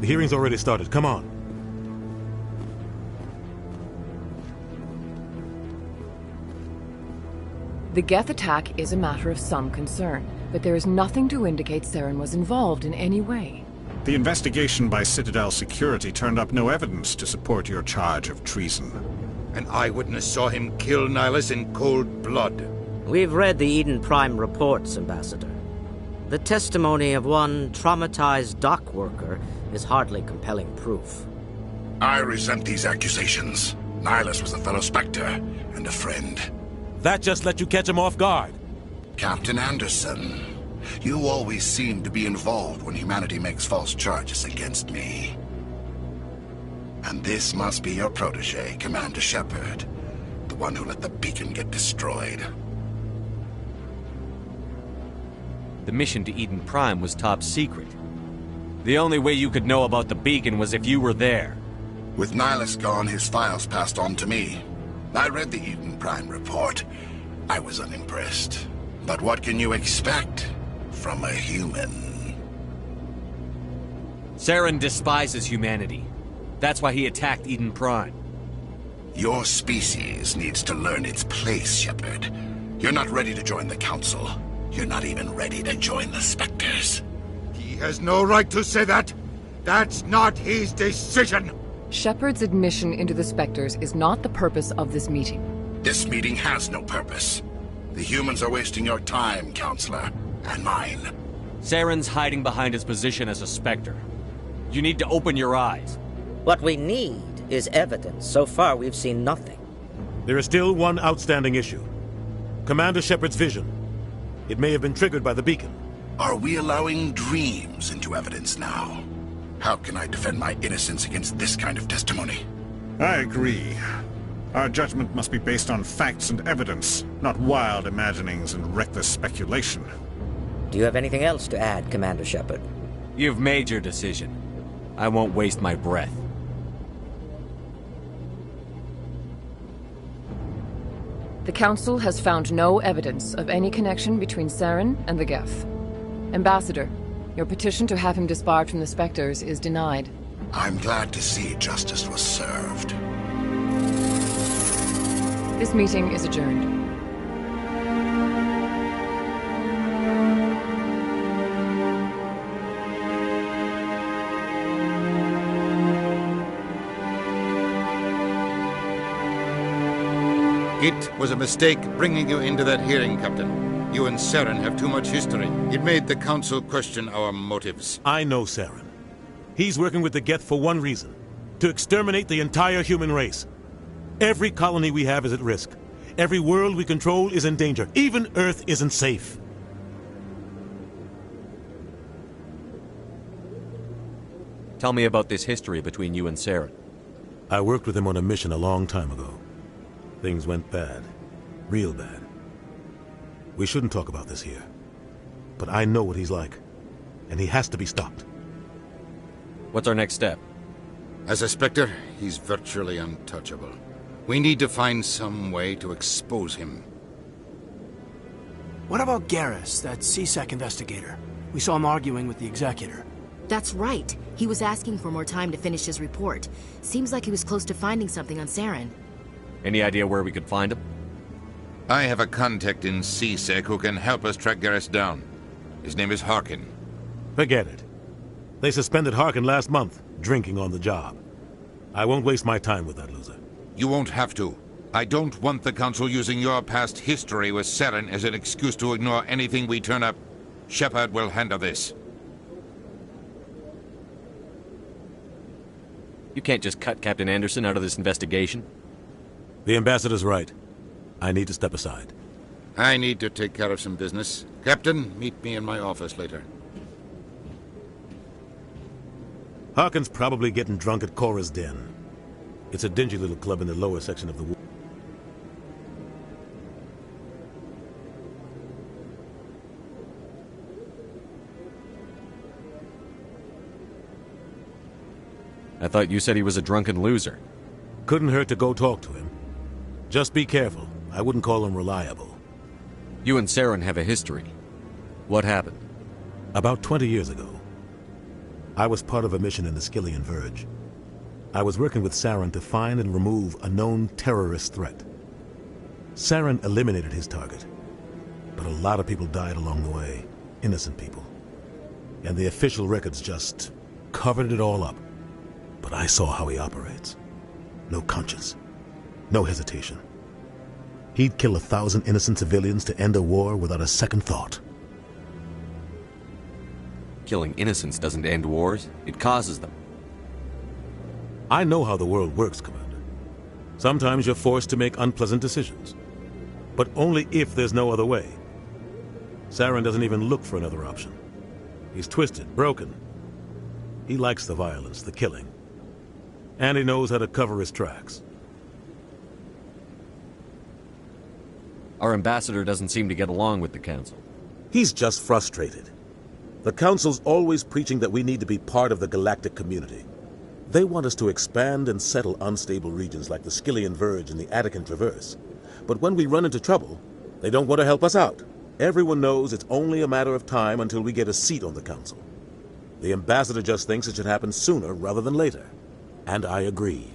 The hearing's already started. Come on. The Geth attack is a matter of some concern, but there is nothing to indicate Saren was involved in any way. The investigation by Citadel Security turned up no evidence to support your charge of treason. An eyewitness saw him kill Nihilus in cold blood. We've read the Eden Prime reports, Ambassador. The testimony of one traumatized dock worker is hardly compelling proof. I resent these accusations. Nihilus was a fellow Spectre and a friend. That just let you catch him off guard. Captain Anderson, you always seem to be involved when humanity makes false charges against me. And this must be your protege, Commander Shepard, the one who let the beacon get destroyed. The mission to Eden Prime was top secret. The only way you could know about the beacon was if you were there. With Nihilus gone, his files passed on to me. I read the Eden Prime report. I was unimpressed. But what can you expect from a human? Saren despises humanity. That's why he attacked Eden Prime. Your species needs to learn its place, Shepard. You're not ready to join the Council. You're not even ready to join the Spectres. He has no right to say that. That's not his decision. Shepard's admission into the Spectres is not the purpose of this meeting. This meeting has no purpose. The humans are wasting your time, Counselor, and mine. Saren's hiding behind his position as a Spectre. You need to open your eyes. What we need is evidence. So far, we've seen nothing. There is still one outstanding issue. Commander Shepard's vision. It may have been triggered by the beacon. Are we allowing dreams into evidence now? How can I defend my innocence against this kind of testimony? I agree. Our judgment must be based on facts and evidence, not wild imaginings and reckless speculation. Do you have anything else to add, Commander Shepard? You've made your decision. I won't waste my breath. The Council has found no evidence of any connection between Saren and the Geth. Ambassador, your petition to have him disbarred from the Spectres is denied. I'm glad to see justice was served. This meeting is adjourned. It was a mistake bringing you into that hearing, Captain. You and Saren have too much history. It made the Council question our motives. I know Saren. He's working with the Geth for one reason. To exterminate the entire human race. Every colony we have is at risk. Every world we control is in danger. Even Earth isn't safe. Tell me about this history between you and Saren. I worked with him on a mission a long time ago. Things went bad. Real bad. We shouldn't talk about this here. But I know what he's like. And he has to be stopped. What's our next step? As a Spectre, he's virtually untouchable. We need to find some way to expose him. What about Garrus, that CSEC investigator? We saw him arguing with the Executor. That's right. He was asking for more time to finish his report. Seems like he was close to finding something on Saren. Any idea where we could find him? I have a contact in CSEC who can help us track Garrus down. His name is Harkin. Forget it. They suspended Harkin last month, drinking on the job. I won't waste my time with that loser. You won't have to. I don't want the Council using your past history with Saren as an excuse to ignore anything we turn up. Shepard will handle this. You can't just cut Captain Anderson out of this investigation. The Ambassador's right. I need to step aside. I need to take care of some business. Captain, meet me in my office later. Harkin's probably getting drunk at Cora's Den. It's a dingy little club in the lower section of the woods. I thought you said he was a drunken loser. Couldn't hurt to go talk to him. Just be careful. I wouldn't call him reliable. You and Saren have a history. What happened? About 20 years ago. I was part of a mission in the Skillian Verge. I was working with Saren to find and remove a known terrorist threat. Saren eliminated his target, but a lot of people died along the way, innocent people. And the official records just covered it all up. But I saw how he operates. No conscience, no hesitation. He'd kill 1,000 innocent civilians to end a war without a second thought. Killing innocents doesn't end wars, it causes them. I know how the world works, Commander. Sometimes you're forced to make unpleasant decisions. But only if there's no other way. Saren doesn't even look for another option. He's twisted, broken. He likes the violence, the killing. And he knows how to cover his tracks. Our ambassador doesn't seem to get along with the Council. He's just frustrated. The Council's always preaching that we need to be part of the galactic community. They want us to expand and settle unstable regions like the Skillian Verge and the Attican Traverse. But when we run into trouble, they don't want to help us out. Everyone knows it's only a matter of time until we get a seat on the Council. The ambassador just thinks it should happen sooner rather than later. And I agree.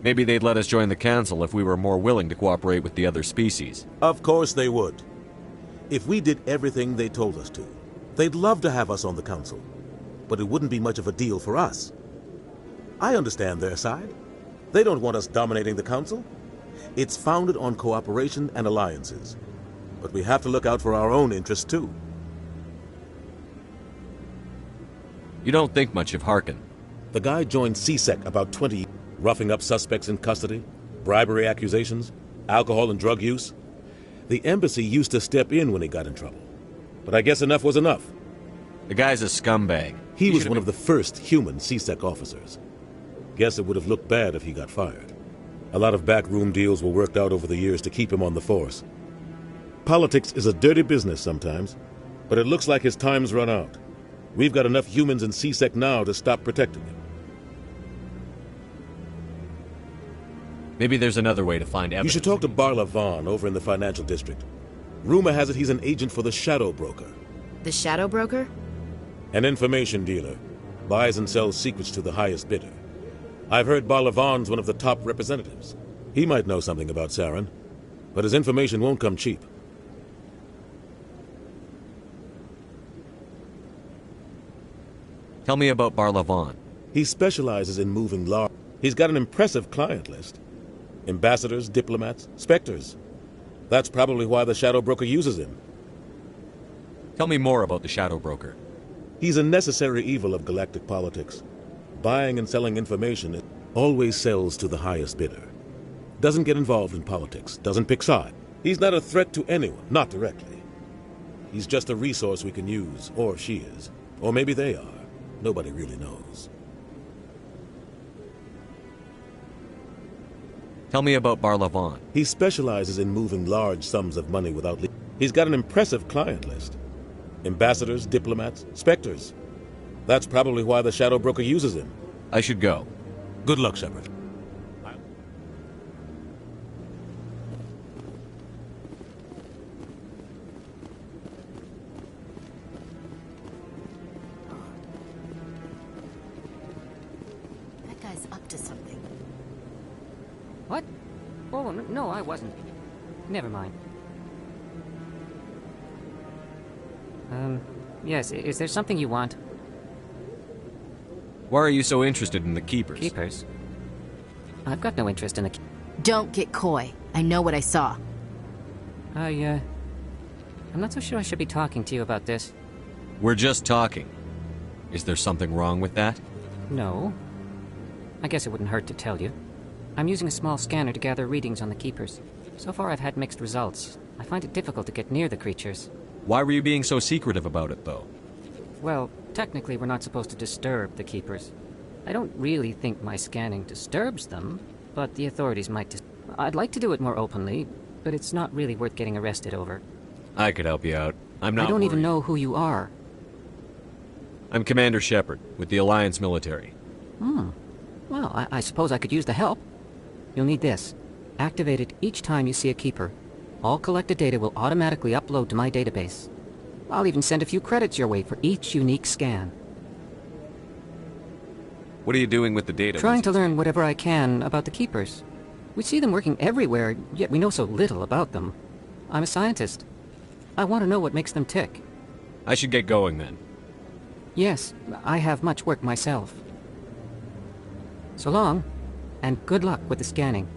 Maybe they'd let us join the Council if we were more willing to cooperate with the other species. Of course they would. If we did everything they told us to, they'd love to have us on the Council. But it wouldn't be much of a deal for us. I understand their side. They don't want us dominating the Council. It's founded on cooperation and alliances. But we have to look out for our own interests, too. You don't think much of Harkin. The guy joined CSEC about 20 years, roughing up suspects in custody, bribery accusations, alcohol and drug use. The embassy used to step in when he got in trouble. But I guess enough was enough. The guy's a scumbag. He was one of the first human CSEC officers. Guess it would have looked bad if he got fired. A lot of backroom deals were worked out over the years to keep him on the force. Politics is a dirty business sometimes, but it looks like his time's run out. We've got enough humans in CSEC now to stop protecting him. Maybe there's another way to find evidence. You should talk to Barla Vaughn over in the financial district. Rumor has it he's an agent for the Shadow Broker. The Shadow Broker? An information dealer. Buys and sells secrets to the highest bidder. I've heard Barla Vaughn's one of the top representatives. He might know something about Saren, but his information won't come cheap. Tell me about Barla Vaughn. He specializes in moving large. He's got an impressive client list. Ambassadors, diplomats, specters. That's probably why the Shadow Broker uses him. Tell me more about the Shadow Broker. He's a necessary evil of galactic politics. Buying and selling information always sells to the highest bidder. Doesn't get involved in politics, doesn't pick sides. He's not a threat to anyone, not directly. He's just a resource we can use, or she is. Or maybe they are. Nobody really knows. Tell me about Barla Vaughn. He specializes in moving large sums of money without He's got an impressive client list. Ambassadors, diplomats, specters. That's probably why the Shadow Broker uses him. I should go. Good luck, Shepard. That guy's up to something. What? Oh, no, I wasn't. Never mind. Yes, is there something you want? Why are you so interested in the Keepers? Keepers? I've got no interest in the... Don't get coy. I know what I saw. I'm not so sure I should be talking to you about this. We're just talking. Is there something wrong with that? No. I guess it wouldn't hurt to tell you. I'm using a small scanner to gather readings on the Keepers. So far I've had mixed results. I find it difficult to get near the creatures. Why were you being so secretive about it, though? Well, technically we're not supposed to disturb the Keepers. I don't really think my scanning disturbs them, but the authorities might I'd like to do it more openly, but it's not really worth getting arrested over. I could help you out. I'm not I don't worried. even know who you are. I'm Commander Shepard, with the Alliance military. Well, I suppose I could use the help. You'll need this. Activate it each time you see a Keeper. All collected data will automatically upload to my database. I'll even send a few credits your way for each unique scan. What are you doing with the data? Trying to learn whatever I can about the Keepers. We see them working everywhere, yet we know so little about them. I'm a scientist. I want to know what makes them tick. I should get going then. Yes, I have much work myself. So long, and good luck with the scanning.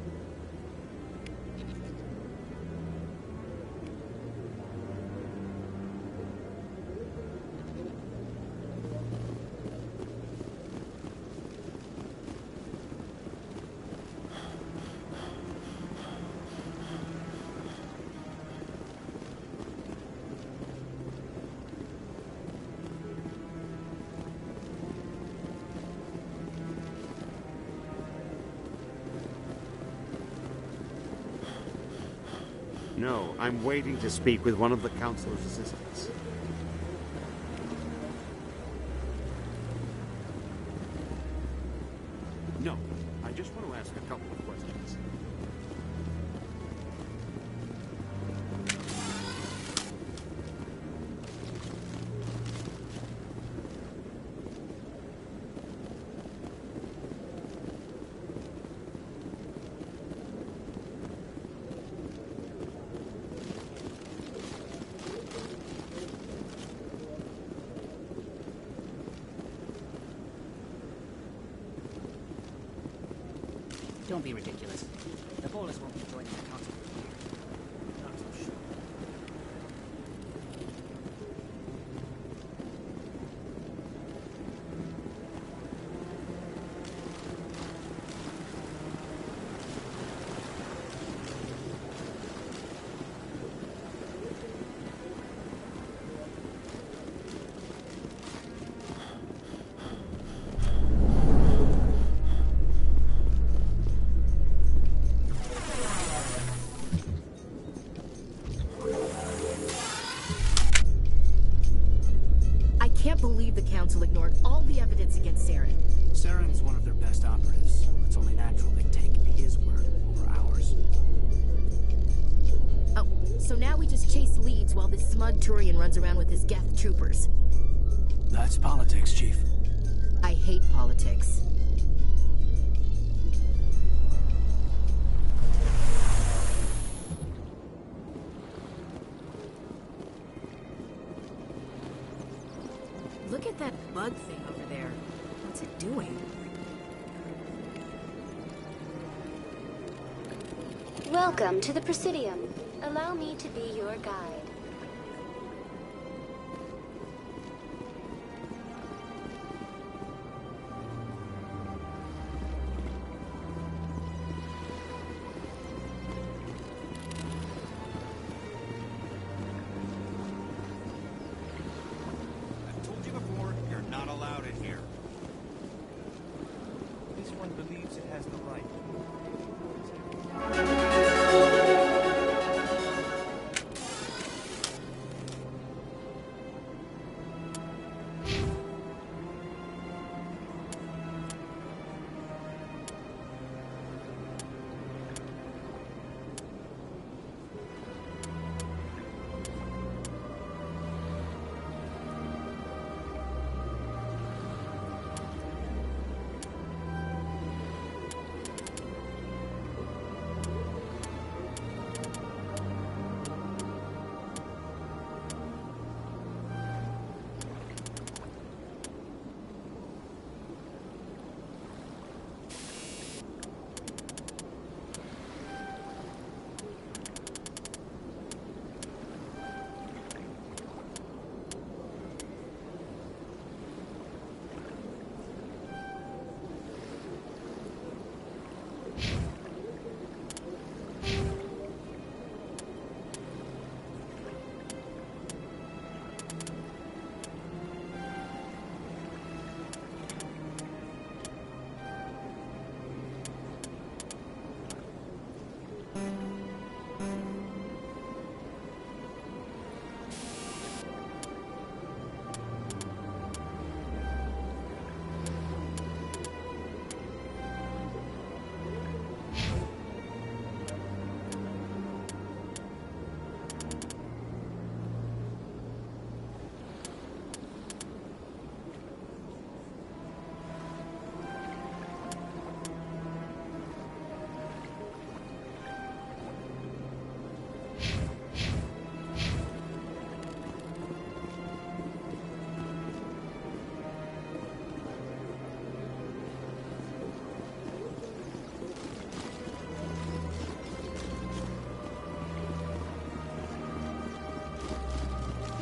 No, I'm waiting to speak with one of the Councilor's assistants. No, I just want to ask a couple of questions. Don't be ridiculous. The Polish won't be joining the council. Not so sure. Believe the Council ignored all the evidence against Saren. Saren's one of their best operatives. It's only natural they take his word over ours. Oh, so now we just chase leads while this smug Turian runs around with his Geth troopers. That's politics, Chief. I hate politics. Look at that bug thing over there. What's it doing? Welcome to the Presidium. Allow me to be your guide.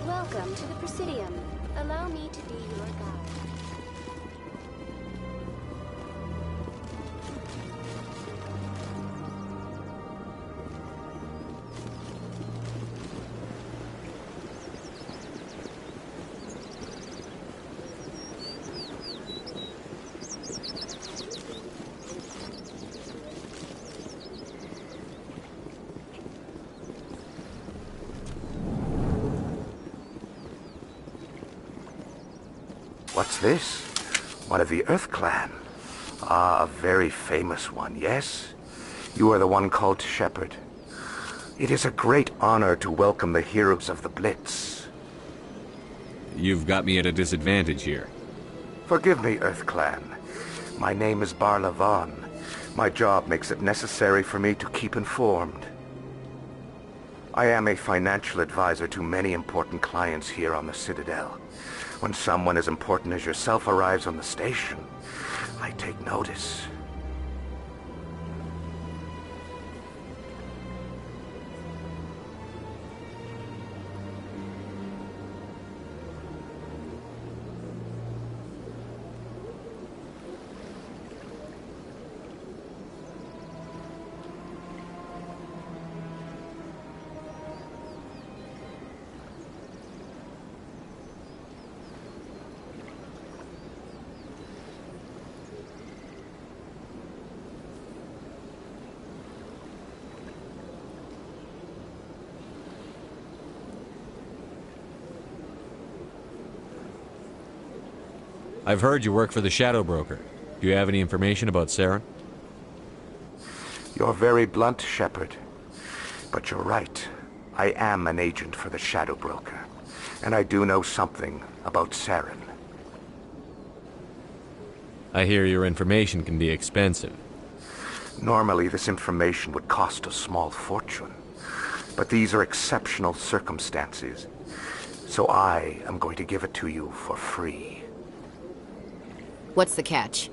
Welcome to the Presidium. Allow me to be your guide. What's this? One of the Earth Clan. Ah, a very famous one, yes? You are the one called Shepard. It is a great honor to welcome the heroes of the Blitz. You've got me at a disadvantage here. Forgive me, Earth Clan. My name is Barla Vaughn. My job makes it necessary for me to keep informed. I am a financial advisor to many important clients here on the Citadel. When someone as important as yourself arrives on the station, I take notice. I've heard you work for the Shadow Broker. Do you have any information about Saren? You're very blunt, Shepard. But you're right. I am an agent for the Shadow Broker. And I do know something about Saren. I hear your information can be expensive. Normally, this information would cost a small fortune. But these are exceptional circumstances. So I am going to give it to you for free. What's the catch?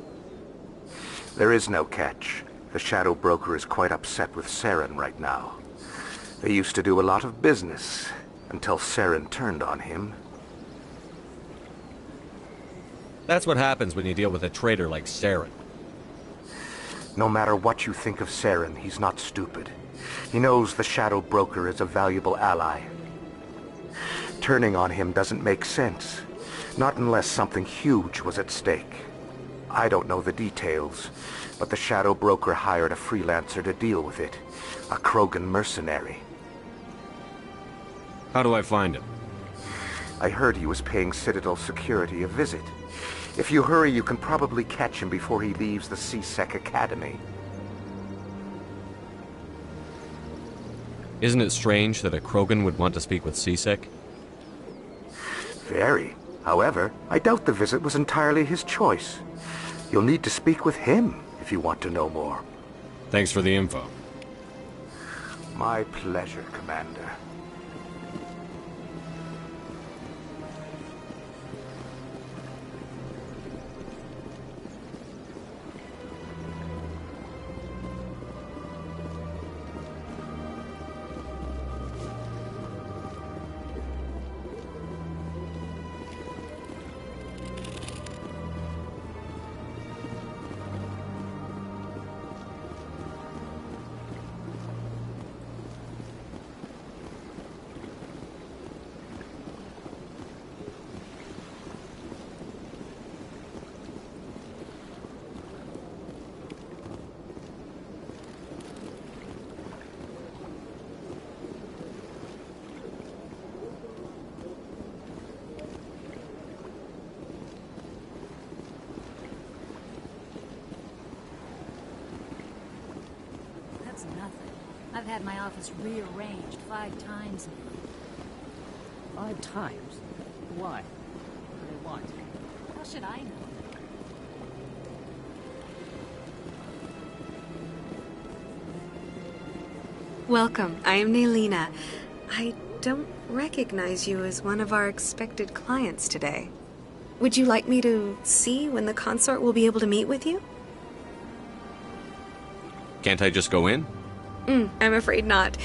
There is no catch. The Shadow Broker is quite upset with Saren right now. They used to do a lot of business, until Saren turned on him. That's what happens when you deal with a traitor like Saren. No matter what you think of Saren, he's not stupid. He knows the Shadow Broker is a valuable ally. Turning on him doesn't make sense. Not unless something huge was at stake. I don't know the details, but the Shadow Broker hired a freelancer to deal with it. A Krogan mercenary. How do I find him? I heard he was paying Citadel security a visit. If you hurry, you can probably catch him before he leaves the C-Sec Academy. Isn't it strange that a Krogan would want to speak with C-Sec? Very. However, I doubt the visit was entirely his choice. You'll need to speak with him if you want to know more. Thanks for the info. My pleasure, Commander. I've had my office rearranged 5 times now. 5 times? Why? What do they want? How should I know? Welcome. I am Naelina. I don't recognize you as one of our expected clients today. Would you like me to see when the consort will be able to meet with you? Can't I just go in? I'm afraid not.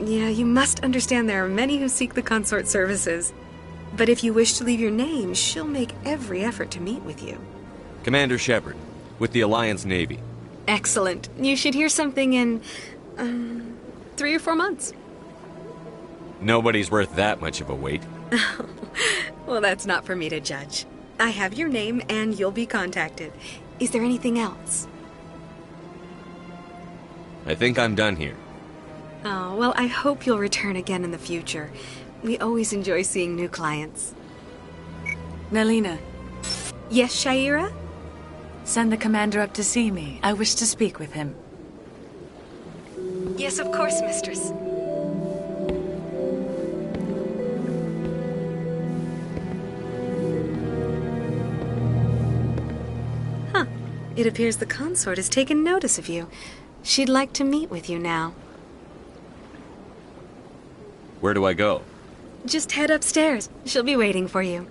Yeah, you must understand there are many who seek the consort services. But if you wish to leave your name, she'll make every effort to meet with you. Commander Shepard, with the Alliance Navy. Excellent. You should hear something in, 3 or 4 months. Nobody's worth that much of a wait. Well, that's not for me to judge. I have your name and you'll be contacted. Is there anything else? I think I'm done here. Oh, well, I hope you'll return again in the future. We always enjoy seeing new clients. Nelina. Yes, Shaira? Send the commander up to see me. I wish to speak with him. Yes, of course, mistress. Huh. It appears the consort has taken notice of you. She'd like to meet with you now. Where do I go? Just head upstairs. She'll be waiting for you.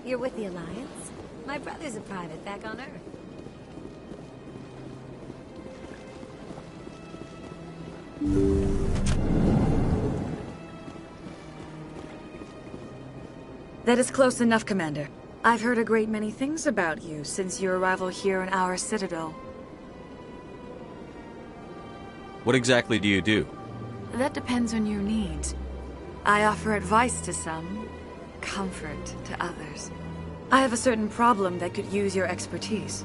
You're with the Alliance? My brother's a private back on Earth. That is close enough, Commander. I've heard a great many things about you since your arrival here in our citadel. What exactly do you do? That depends on your needs. I offer advice to some, comfort to others. I have a certain problem that could use your expertise.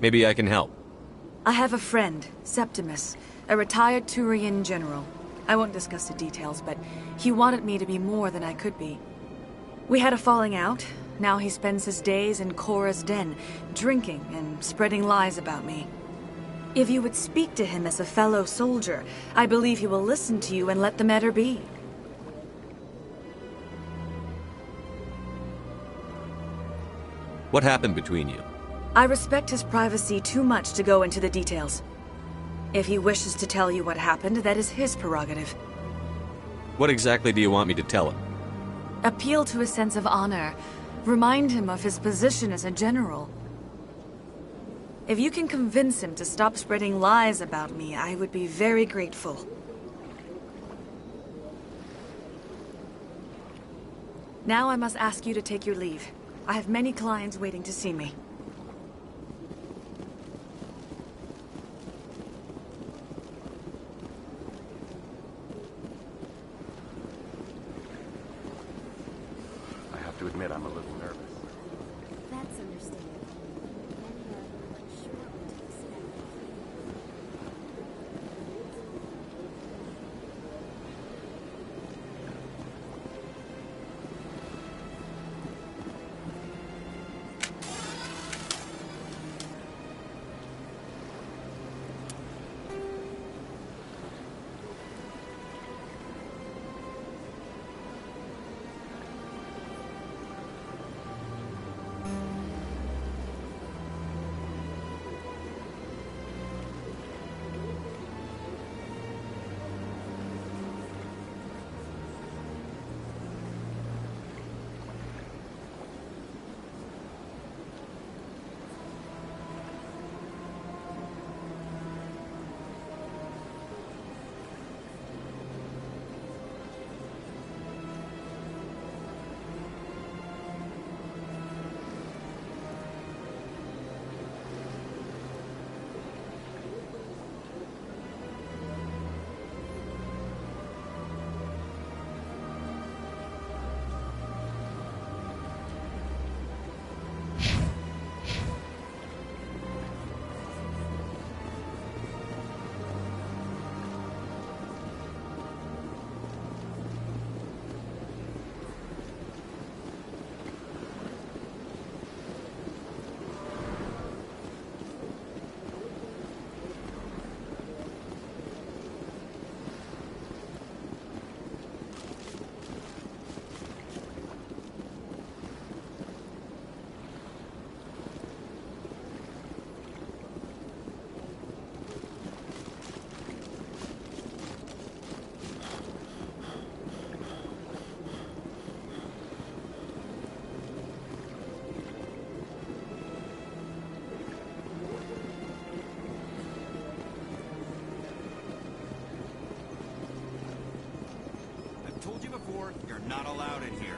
Maybe I can help. I have a friend, Septimus, a retired Turian general. I won't discuss the details, but he wanted me to be more than I could be. We had a falling out. Now he spends his days in Korra's den, drinking and spreading lies about me. If you would speak to him as a fellow soldier, I believe he will listen to you and let the matter be. What happened between you? I respect his privacy too much to go into the details. If he wishes to tell you what happened, that is his prerogative. What exactly do you want me to tell him? Appeal to his sense of honor. Remind him of his position as a general. If you can convince him to stop spreading lies about me, I would be very grateful. Now I must ask you to take your leave. I have many clients waiting to see me. I have to admit I'm a little nervous. That's understandable. not allowed in here.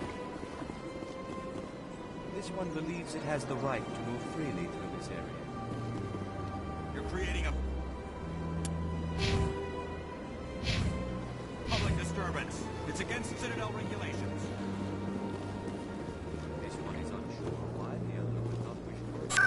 This one believes it has the right to move freely through this area. You're creating a public disturbance. It's against Citadel regulations. This one is unsure why the other would not wish for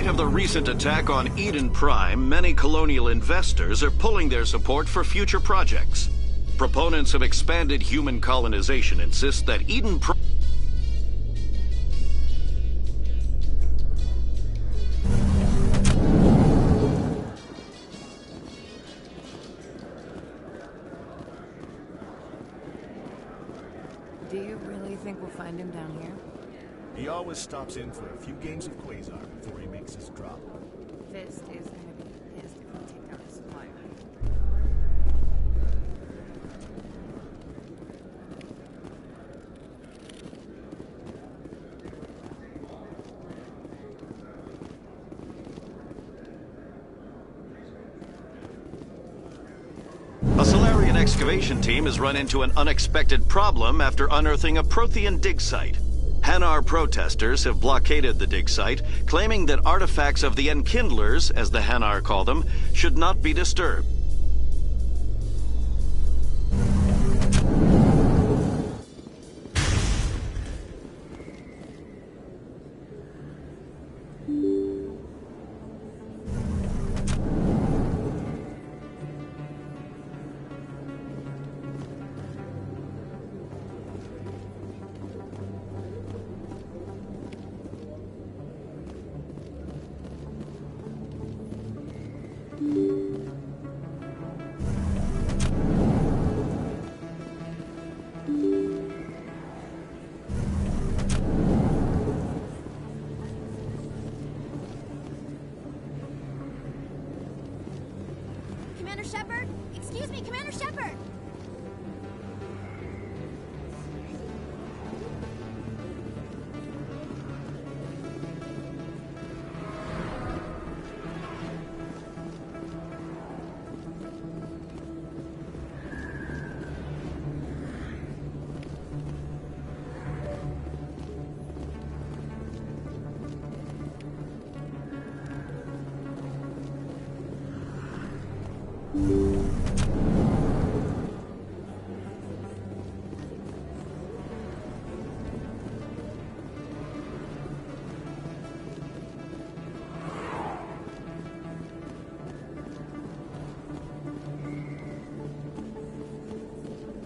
Of the recent attack on Eden Prime, many colonial investors are pulling their support for future projects. Proponents of expanded human colonization insist that Eden Prime... Do you really think we'll find him down here? He always stops in for a few games of Quasar before he makes his drop. Fist is gonna be pissed if we take down his supplier. A Solarian excavation team has run into an unexpected problem after unearthing a Prothean dig site. Hanar protesters have blockaded the dig site, claiming that artifacts of the Enkindlers, as the Hanar call them, should not be disturbed. Commander Shepard? Excuse me, Commander Shepard!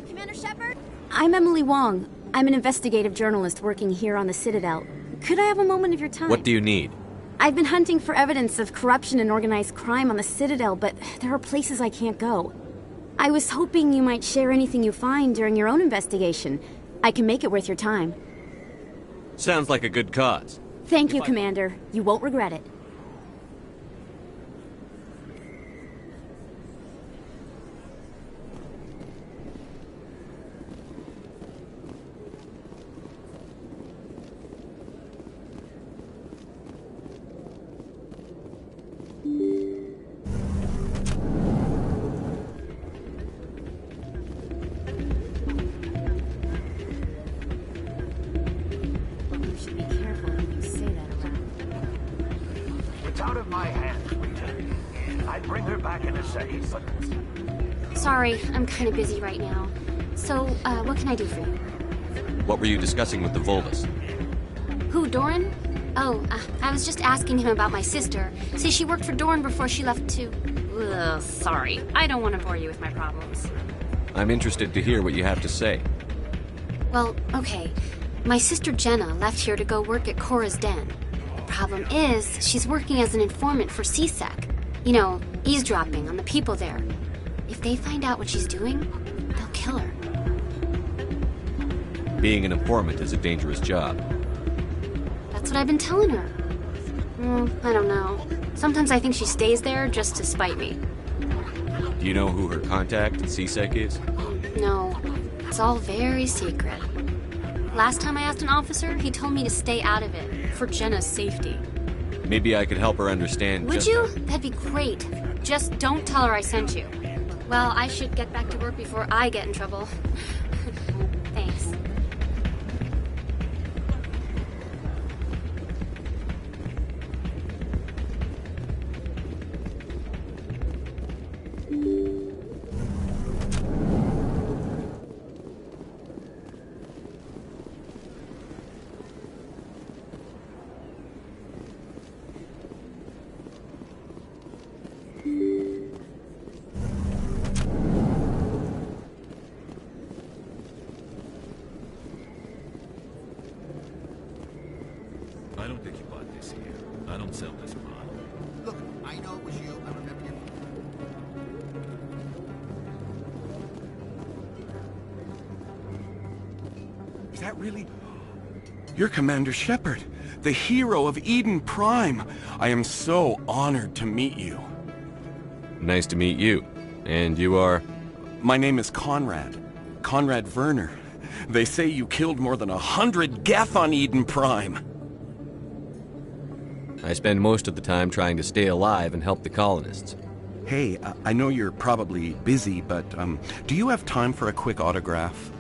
Commander Shepard? I'm Emily Wong. I'm an investigative journalist working here on the Citadel. Could I have a moment of your time? What do you need? I've been hunting for evidence of corruption and organized crime on the Citadel, but there are places I can't go. I was hoping you might share anything you find during your own investigation. I can make it worth your time. Sounds like a good cause. Thank you, Commander. You won't regret it. Sorry, I'm kind of busy right now. So, what can I do for you? What were you discussing with the Volus? Who, Doran? Oh, I was just asking him about my sister. Say she worked for Doran before she left to... Ugh, sorry, I don't want to bore you with my problems. I'm interested to hear what you have to say. Well, okay. My sister Jenna left here to go work at Cora's Den. The problem is, she's working as an informant for CSEC. You know, eavesdropping on the people there. If they find out what she's doing, they'll kill her. Being an informant is a dangerous job. That's what I've been telling her. I don't know. Sometimes I think she stays there just to spite me. Do you know who her contact at CSEC is? No, it's all very secret. Last time I asked an officer, he told me to stay out of it, for Jenna's safety. Maybe I could help her understand. Would you? That'd be great. Just don't tell her I sent you. Well, I should get back to work before I get in trouble. Thanks. I don't think you bought this here. I don't sell this model. Look, I know it was you. I remember you. Is that really... You're Commander Shepard, the hero of Eden Prime. I am so honored to meet you. Nice to meet you. And you are? My name is Conrad. Conrad Werner. They say you killed more than 100 Geth on Eden Prime. I spend most of the time trying to stay alive and help the colonists. Hey, I know you're probably busy, but do you have time for a quick autograph?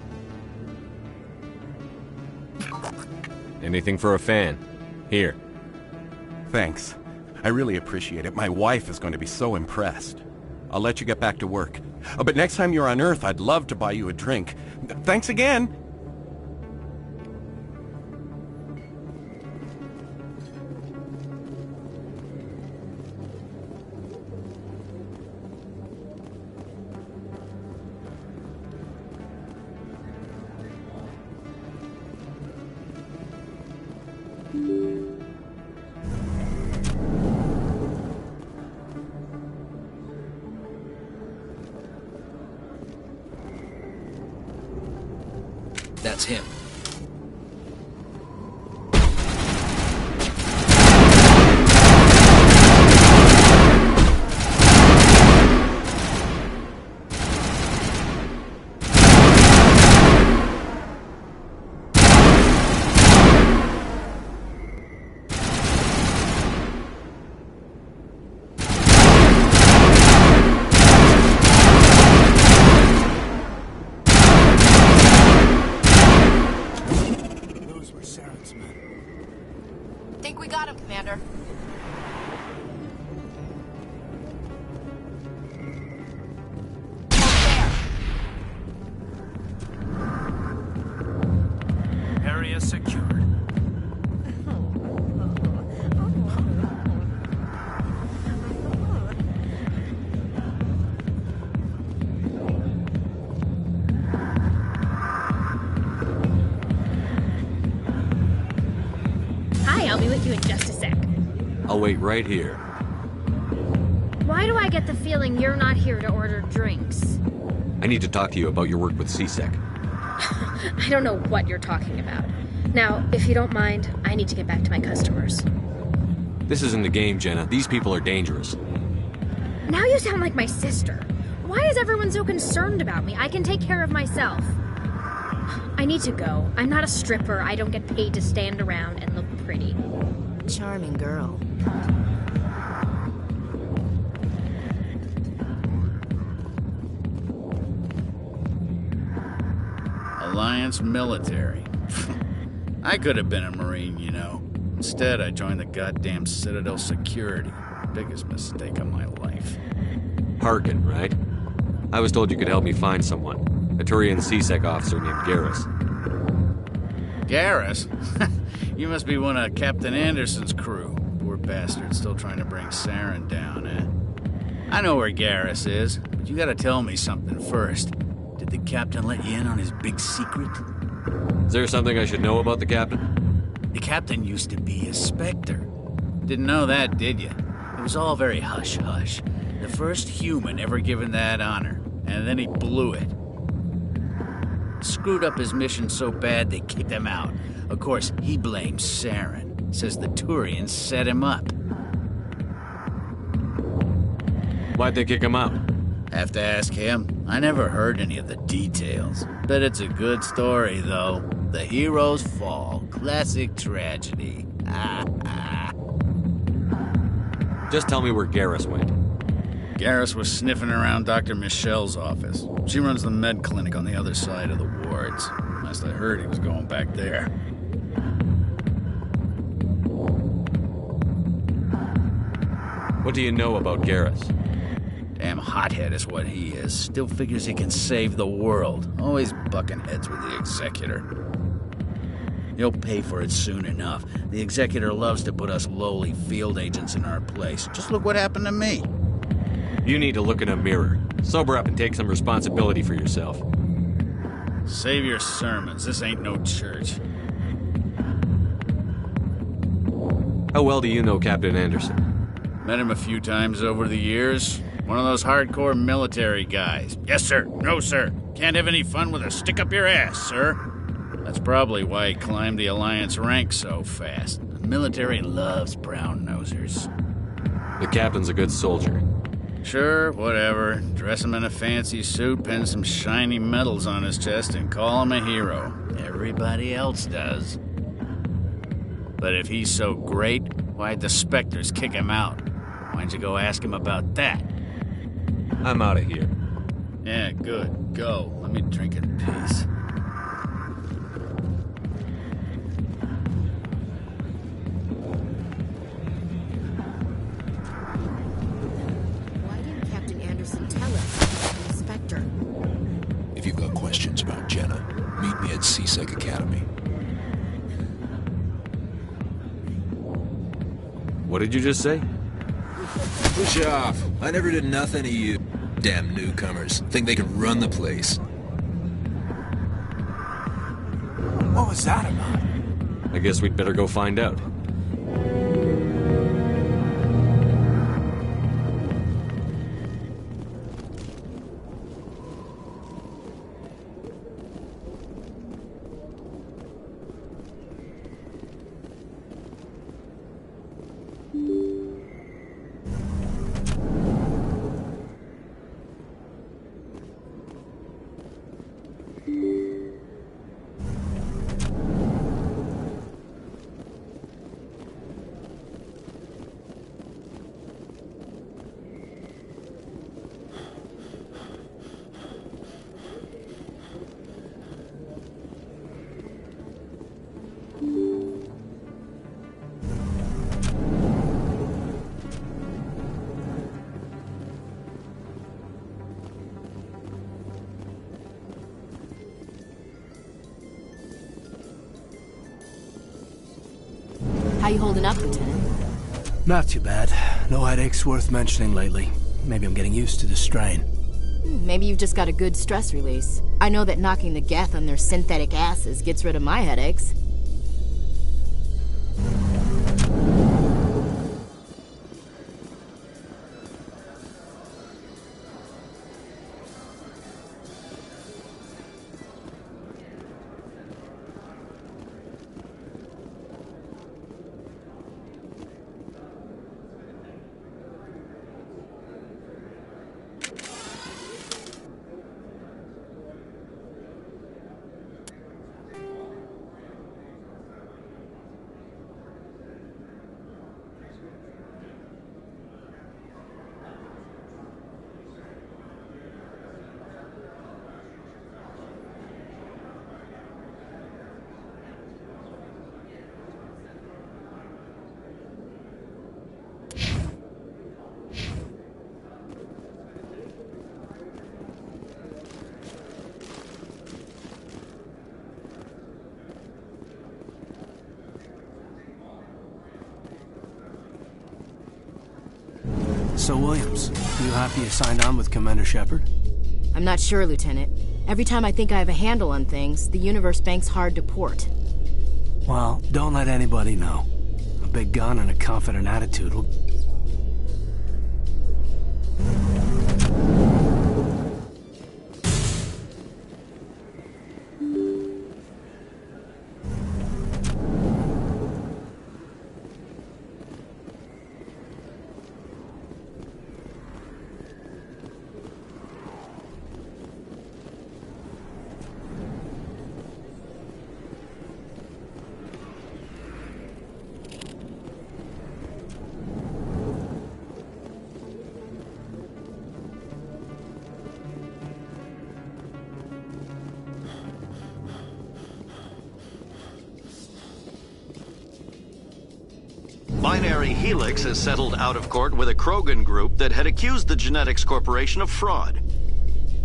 Anything for a fan. Here. Thanks. I really appreciate it. My wife is going to be so impressed. I'll let you get back to work. But next time you're on Earth, I'd love to buy you a drink. Thanks again! That's him. Think we got him, Commander. Area secured. Hi, I'll be with you in just a sec. I'll wait right here. Why do I get the feeling you're not here to order drinks? I need to talk to you about your work with CSEC. I don't know what you're talking about. Now, if you don't mind, I need to get back to my customers. This isn't a game, Jenna. These people are dangerous. Now you sound like my sister. Why is everyone so concerned about me? I can take care of myself. I need to go. I'm not a stripper. I don't get paid to stand around and look pretty. Charming girl. Alliance military. I could have been a Marine, you know. Instead, I joined the goddamn Citadel security. Biggest mistake of my life. Harkin, right? I was told you could help me find someone. A Turian CSEC officer named Garrus. Garrus? You must be one of Captain Anderson's crew. Poor bastard, still trying to bring Saren down, eh? I know where Garrus is, but you gotta tell me something first. Did the captain let you in on his big secret? Is there something I should know about the captain? The captain used to be a Spectre. Didn't know that, did you? It was all very hush-hush. The first human ever given that honor, and then he blew it. Screwed up his mission so bad they kicked him out. Of course, he blames Saren. Says the Turians set him up. Why'd they kick him out? Have to ask him. I never heard any of the details. Bet it's a good story, though. The hero's fall. Classic tragedy. Just tell me where Garrus went. Garrus was sniffing around Dr. Michelle's office. She runs the med clinic on the other side of the wards. Last I heard, he was going back there. What do you know about Garrus? Damn hothead is what he is. Still figures he can save the world. Always bucking heads with the Executor. He'll pay for it soon enough. The Executor loves to put us lowly field agents in our place. Just look what happened to me. You need to look in a mirror. Sober up and take some responsibility for yourself. Save your sermons. This ain't no church. How well do you know Captain Anderson? Met him a few times over the years. One of those hardcore military guys. Yes, sir. No, sir. Can't have any fun with a stick up your ass, sir. That's probably why he climbed the Alliance ranks so fast. The military loves brown-nosers. The captain's a good soldier. Sure, whatever. Dress him in a fancy suit, pin some shiny medals on his chest, and call him a hero. Everybody else does. But if he's so great, why'd the Spectres kick him out? Why'd you go ask him about that? I'm out of here. Yeah, good. Go. Let me drink in peace. Why didn't Captain Anderson tell us about the Spectre? If you've got questions about Jenna, meet me at CSEC Academy. What did you just say? Push off. I never did nothing to you. Damn newcomers. Think they can run the place. What was that about? I guess we'd better go find out. How you holding up, Lieutenant? Not too bad. No headaches worth mentioning lately. Maybe I'm getting used to the strain. Maybe you've just got a good stress release. I know that knocking the Geth on their synthetic asses gets rid of my headaches. So, Williams, you happy you signed on with Commander Shepard? I'm not sure, Lieutenant. Every time I think I have a handle on things, the Universe Bank's hard to port. Well, don't let anybody know. A big gun and a confident attitude will... Binary Helix has settled out of court with a Krogan group that had accused the Genetics Corporation of fraud.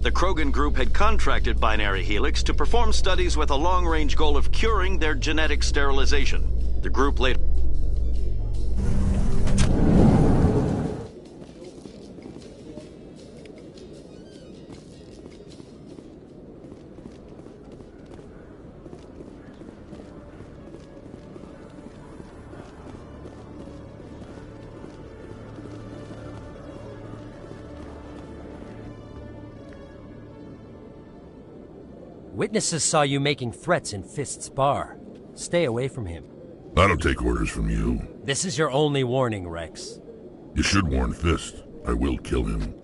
The Krogan group had contracted Binary Helix to perform studies with a long-range goal of curing their genetic sterilization. The group later... Witnesses saw you making threats in Fist's bar. Stay away from him. I don't take orders from you. This is your only warning, Rex. You should warn Fist. I will kill him.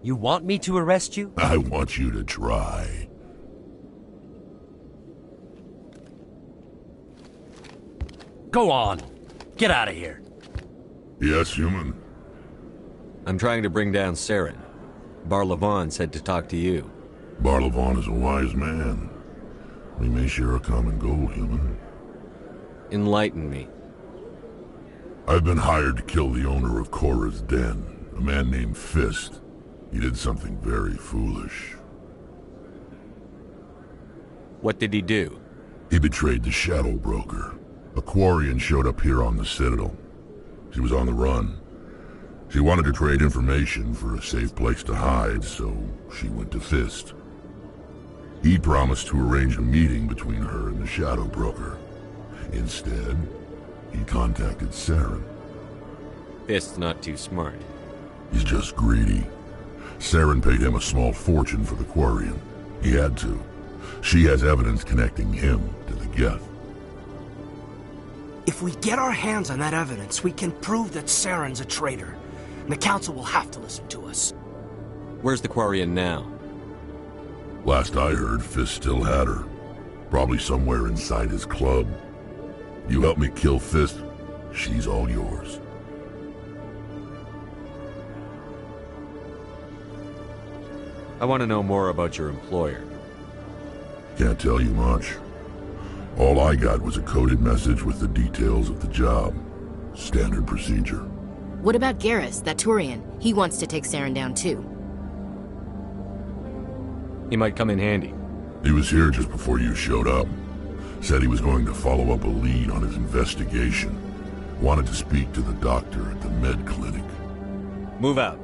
You want me to arrest you? I want you to try. Go on. Get out of here. Yes, human. I'm trying to bring down Saren. Barlavon said to talk to you. Barlavon is a wise man. We may share a common goal, human. Enlighten me. I've been hired to kill the owner of Cora's Den, a man named Fist. He did something very foolish. What did he do? He betrayed the Shadow Broker. A Quarian showed up here on the Citadel. She was on the run. She wanted to trade information for a safe place to hide, so she went to Fist. He promised to arrange a meeting between her and the Shadow Broker. Instead, he contacted Saren. Fist's not too smart. He's just greedy. Saren paid him a small fortune for the Quarian. He had to. She has evidence connecting him to the Geth. If we get our hands on that evidence, we can prove that Saren's a traitor. And the Council will have to listen to us. Where's the Quarian now? Last I heard, Fist still had her. Probably somewhere inside his club. You help me kill Fist, she's all yours. I want to know more about your employer. Can't tell you much. All I got was a coded message with the details of the job. Standard procedure. What about Garrus, that Turian? He wants to take Saren down too. He might come in handy. He was here just before you showed up. Said he was going to follow up a lead on his investigation. Wanted to speak to the doctor at the med clinic. Move out.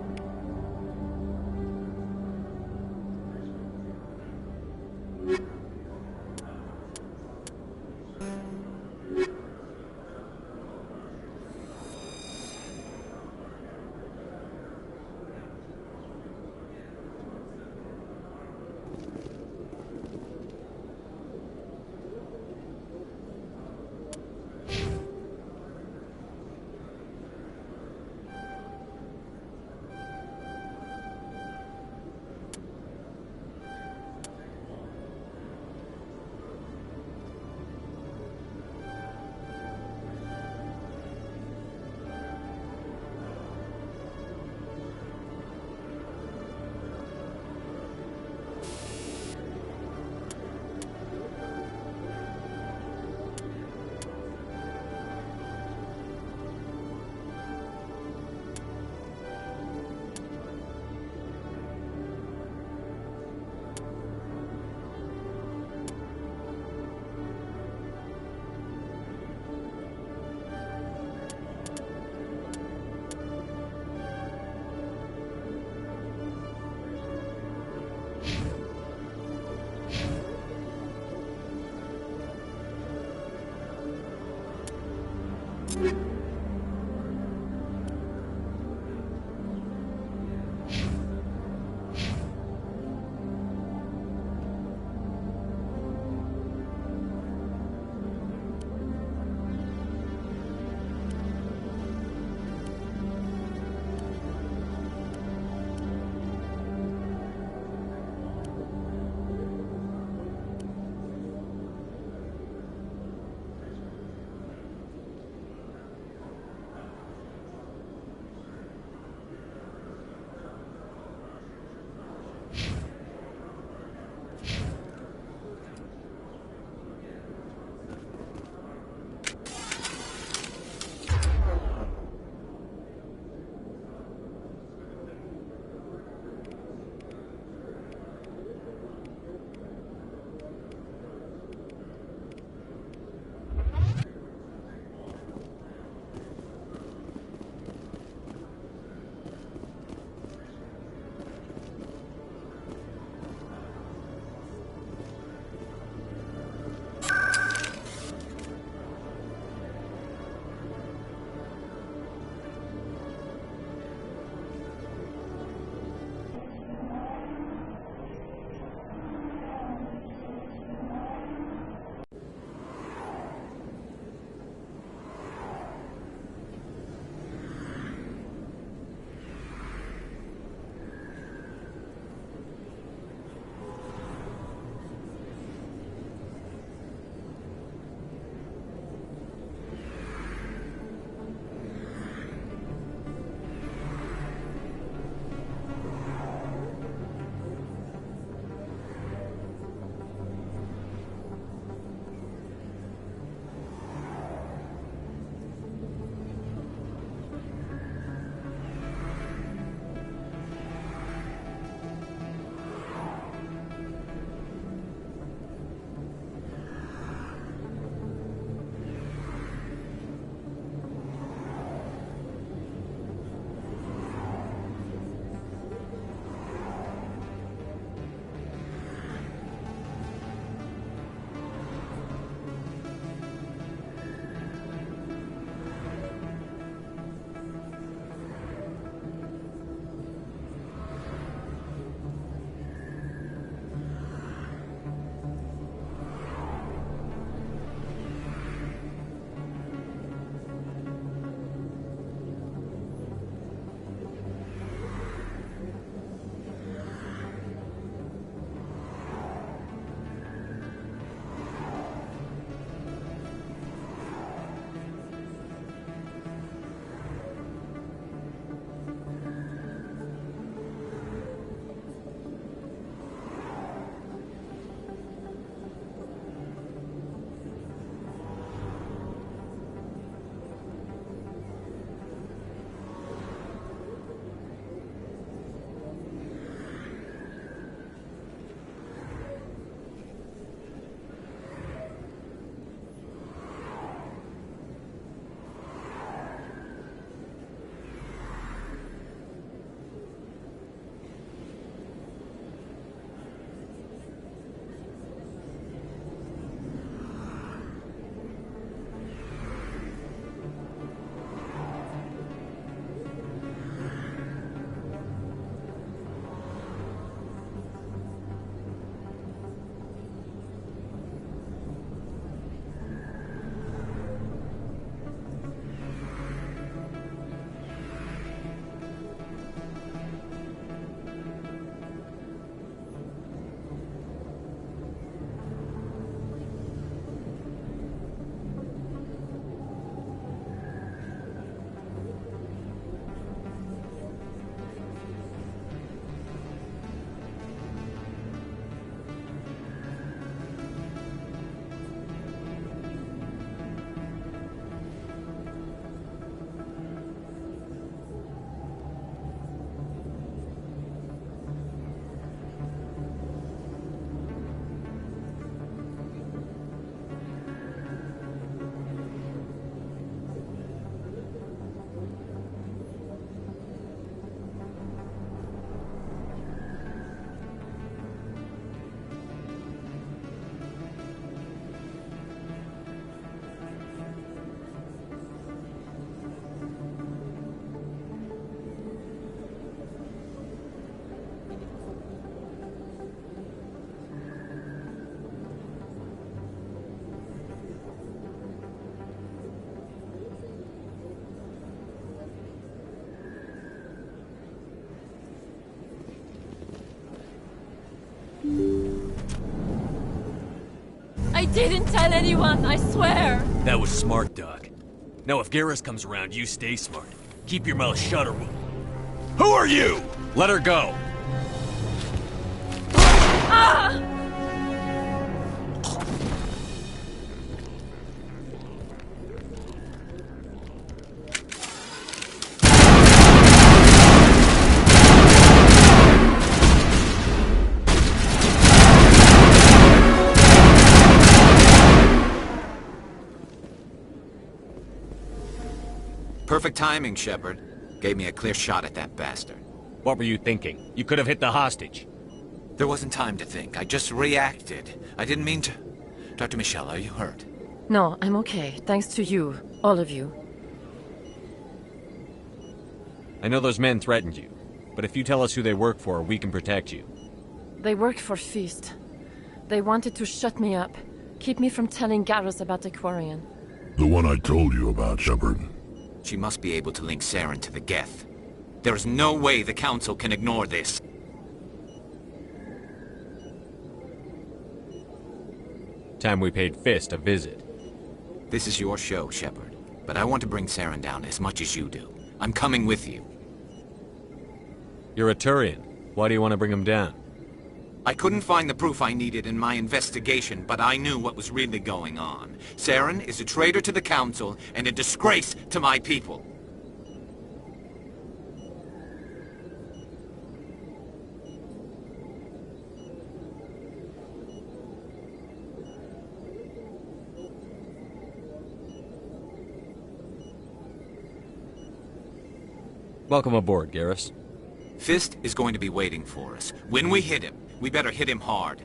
didn't tell anyone, I swear. That was smart, Doc. Now if Garrus comes around, you stay smart. Keep your mouth shut or we'll... Who are you? Let her go. Ah! Perfect timing, Shepard. Gave me a clear shot at that bastard. What were you thinking? You could have hit the hostage. There wasn't time to think. I just reacted. I didn't mean to... Dr. Michelle, are you hurt? No, I'm okay. Thanks to you. All of you. I know those men threatened you, but if you tell us who they work for, we can protect you. They work for Feast. They wanted to shut me up. Keep me from telling Garrus about the Quarian. The one I told you about, Shepard. She must be able to link Saren to the Geth. There is no way the Council can ignore this. Time we paid Fist a visit. This is your show, Shepard. But I want to bring Saren down as much as you do. I'm coming with you. You're a Turian. Why do you want to bring him down? I couldn't find the proof I needed in my investigation, but I knew what was really going on. Saren is a traitor to the Council and a disgrace to my people. Welcome aboard, Garrus. Fist is going to be waiting for us. When we hit him, we better hit him hard.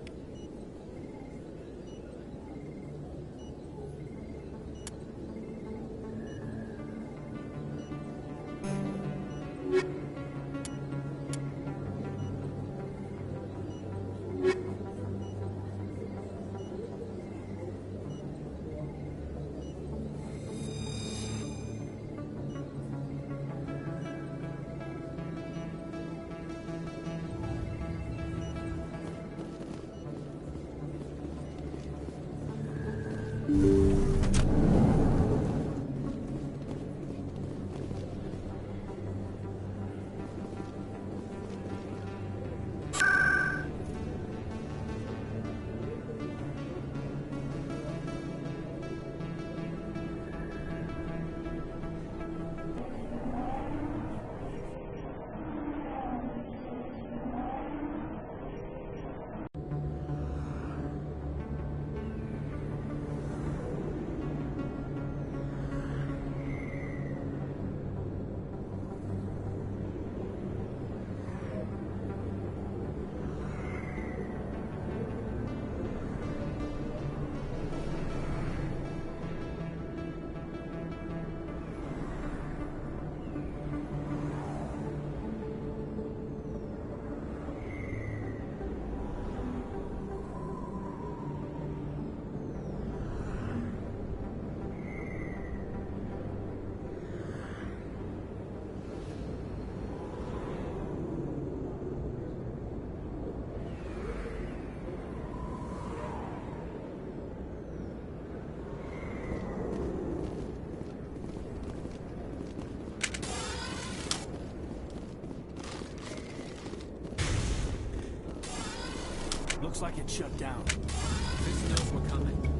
Looks like it's shut down. Fist knows we're coming.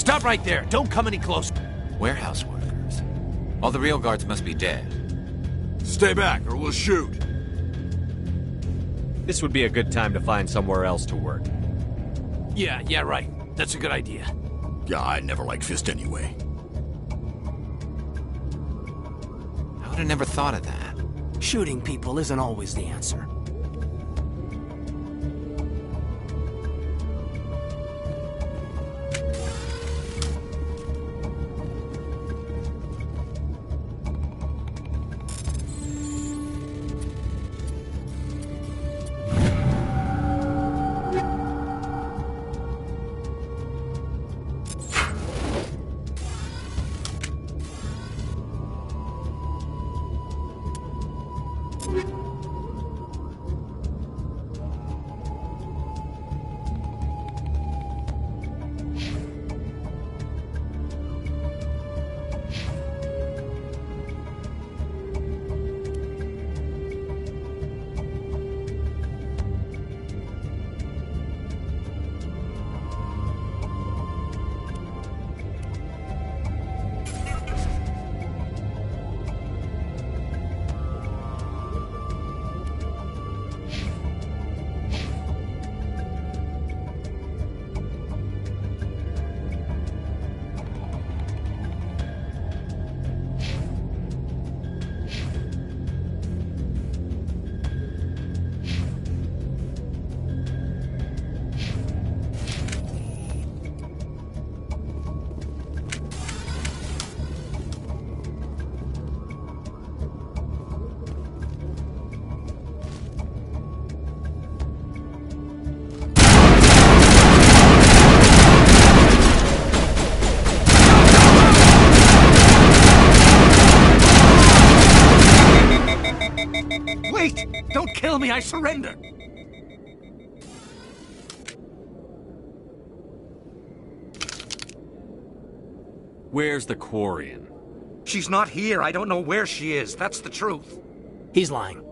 Stop right there. Don't come any closer. Warehouse workers. All the real guards must be dead. Stay back, or we'll shoot. This would be a good time to find somewhere else to work. Yeah, right. That's a good idea. Yeah, I never liked Fist anyway. I would have never thought of that. Shooting people isn't always the answer. Wait! Don't kill me, I surrender! Where's the Quarian? She's not here. I don't know where she is. That's the truth. He's lying.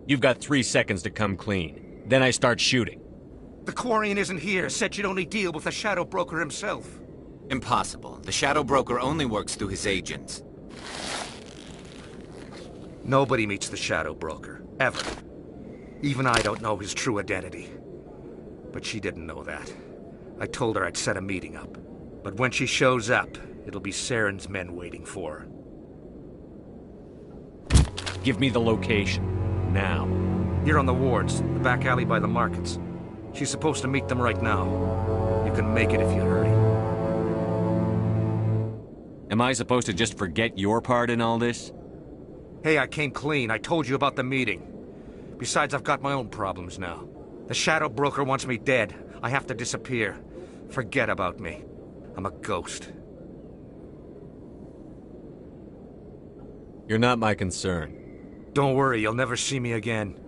You've got 3 seconds to come clean. Then I start shooting. The Quarian isn't here. Said she'd only deal with the Shadow Broker himself. Impossible. The Shadow Broker only works through his agents. Nobody meets the Shadow Broker. Ever. Even I don't know his true identity. But she didn't know that. I told her I'd set a meeting up. But when she shows up, it'll be Saren's men waiting for her. Give me the location. Now. Here on the wards, the back alley by the markets. She's supposed to meet them right now. You can make it if you hurry. Am I supposed to just forget your part in all this? Hey, I came clean. I told you about the meeting. Besides, I've got my own problems now. The Shadow Broker wants me dead. I have to disappear. Forget about me. I'm a ghost. You're not my concern. Don't worry, you'll never see me again.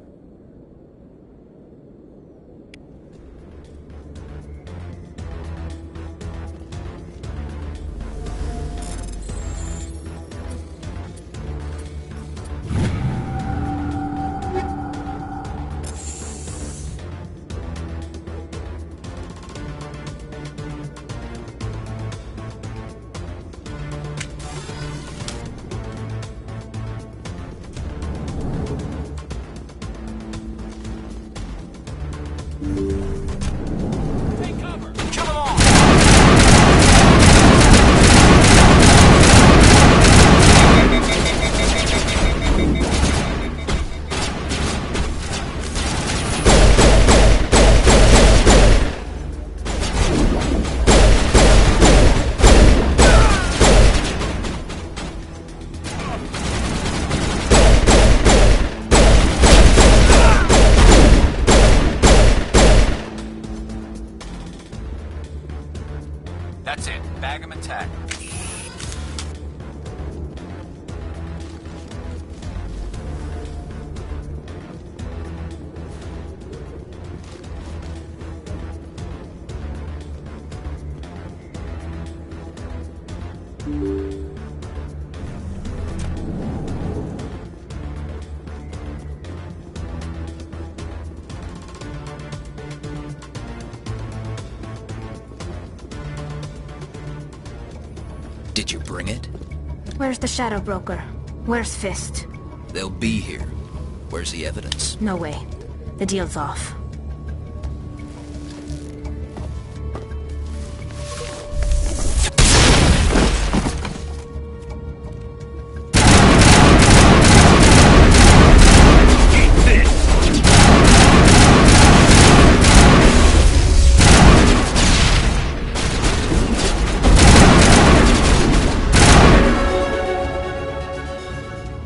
That's it. Bag him and tag him. Did you bring it? Where's the Shadow Broker? Where's Fist? They'll be here. Where's the evidence? No way. The deal's off.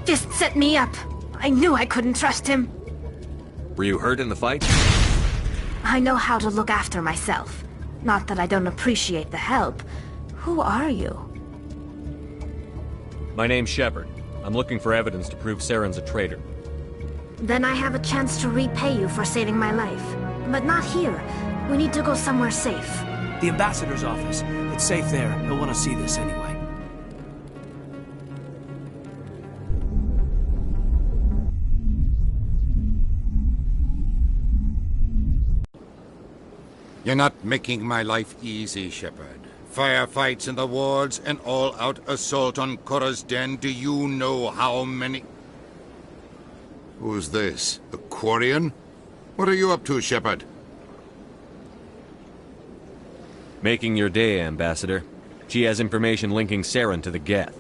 Fist set me up. I knew I couldn't trust him. Were you hurt in the fight? I know how to look after myself. Not that I don't appreciate the help. Who are you? My name's Shepard. I'm looking for evidence to prove Saren's a traitor. Then I have a chance to repay you for saving my life. But not here. We need to go somewhere safe. The ambassador's office. It's safe there. He'll want to see this anyway. You're not making my life easy, Shepard. Firefights in the wards, an all-out assault on Korra's Den. Do you know how many... Who's this? The Quarian? What are you up to, Shepard? Making your day, Ambassador. She has information linking Saren to the Geth.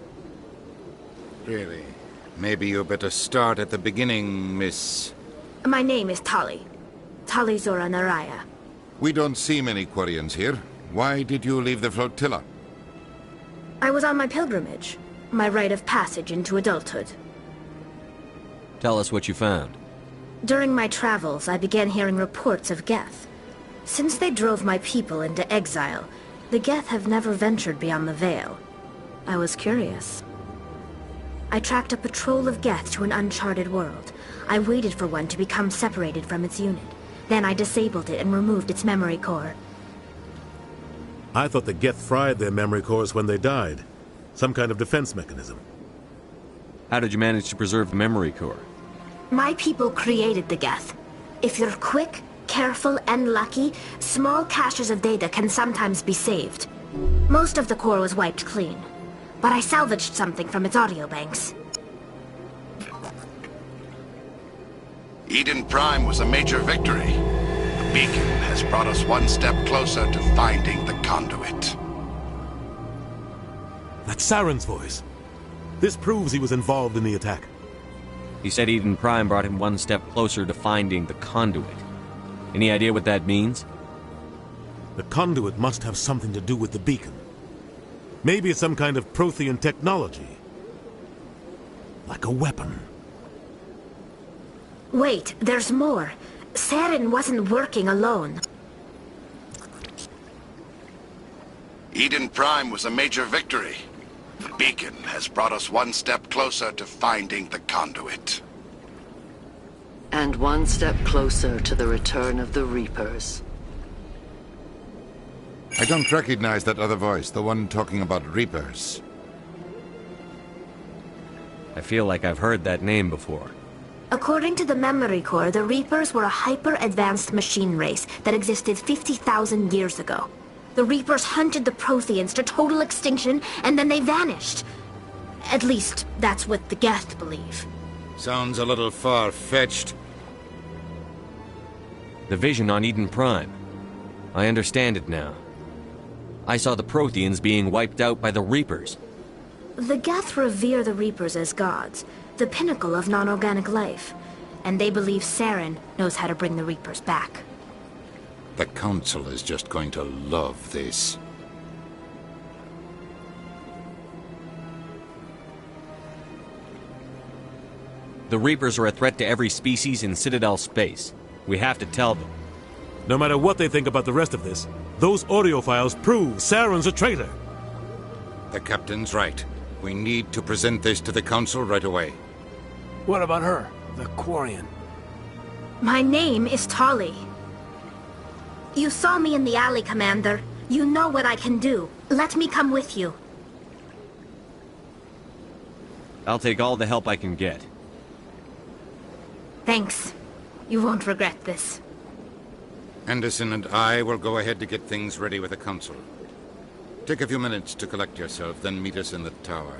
Really? Maybe you better start at the beginning, Miss... My name is Tali. Tali Zora Naraya. We don't see many Quarians here. Why did you leave the flotilla? I was on my pilgrimage. My rite of passage into adulthood. Tell us what you found. During my travels, I began hearing reports of Geth. Since they drove my people into exile, the Geth have never ventured beyond the Veil. I was curious. I tracked a patrol of Geth to an uncharted world. I waited for one to become separated from its unit. Then I disabled it and removed its memory core. I thought the Geth fried their memory cores when they died. Some kind of defense mechanism. How did you manage to preserve the memory core? My people created the Geth. If you're quick, careful, and lucky, small caches of data can sometimes be saved. Most of the core was wiped clean, but I salvaged something from its audio banks. Eden Prime was a major victory. The beacon has brought us one step closer to finding the conduit. That's Saren's voice. This proves he was involved in the attack. He said Eden Prime brought him one step closer to finding the conduit. Any idea what that means? The conduit must have something to do with the beacon. Maybe it's some kind of Prothean technology. Like a weapon. Wait, there's more. Saren wasn't working alone. Eden Prime was a major victory. The beacon has brought us one step closer to finding the conduit. And one step closer to the return of the Reapers. I don't recognize that other voice, the one talking about Reapers. I feel like I've heard that name before. According to the memory core, the Reapers were a hyper-advanced machine race that existed 50,000 years ago. The Reapers hunted the Protheans to total extinction, and then they vanished. At least, that's what the Geth believe. Sounds a little far-fetched. The vision on Eden Prime. I understand it now. I saw the Protheans being wiped out by the Reapers. The Geth revere the Reapers as gods, the pinnacle of non-organic life. And they believe Saren knows how to bring the Reapers back. The Council is just going to love this. The Reapers are a threat to every species in Citadel space. We have to tell them. No matter what they think about the rest of this, those audio files prove Saren's a traitor. The Captain's right. We need to present this to the Council right away. What about her? The Quarian. My name is Tali. You saw me in the alley, Commander. You know what I can do. Let me come with you. I'll take all the help I can get. Thanks. You won't regret this. Anderson and I will go ahead to get things ready with the Council. Take a few minutes to collect yourself, then meet us in the tower.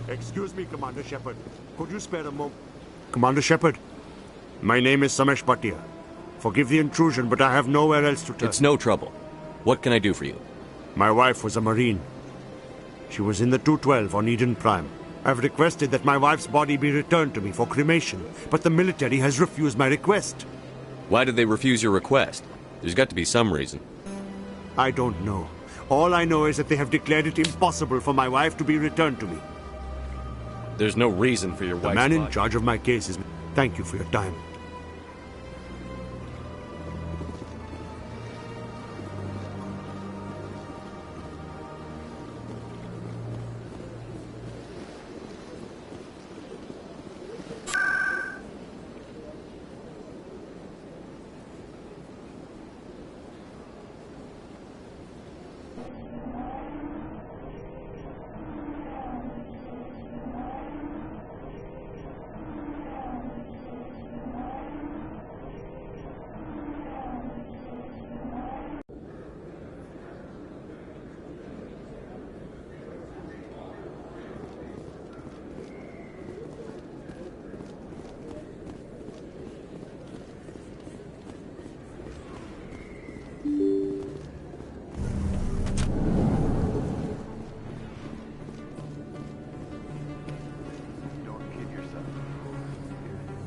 Excuse me, Commander Shepard. Could you spare a moment? Commander Shepard, my name is Samesh Bhatia. Forgive the intrusion, but I have nowhere else to turn. It's no trouble. What can I do for you? My wife was a Marine. She was in the 212 on Eden Prime. I've requested that my wife's body be returned to me for cremation, but the military has refused my request. Why did they refuse your request? There's got to be some reason. I don't know. All I know is that they have declared it impossible for my wife to be returned to me. There's no reason for your The wife's man in body. charge of my case is... Thank you for your time.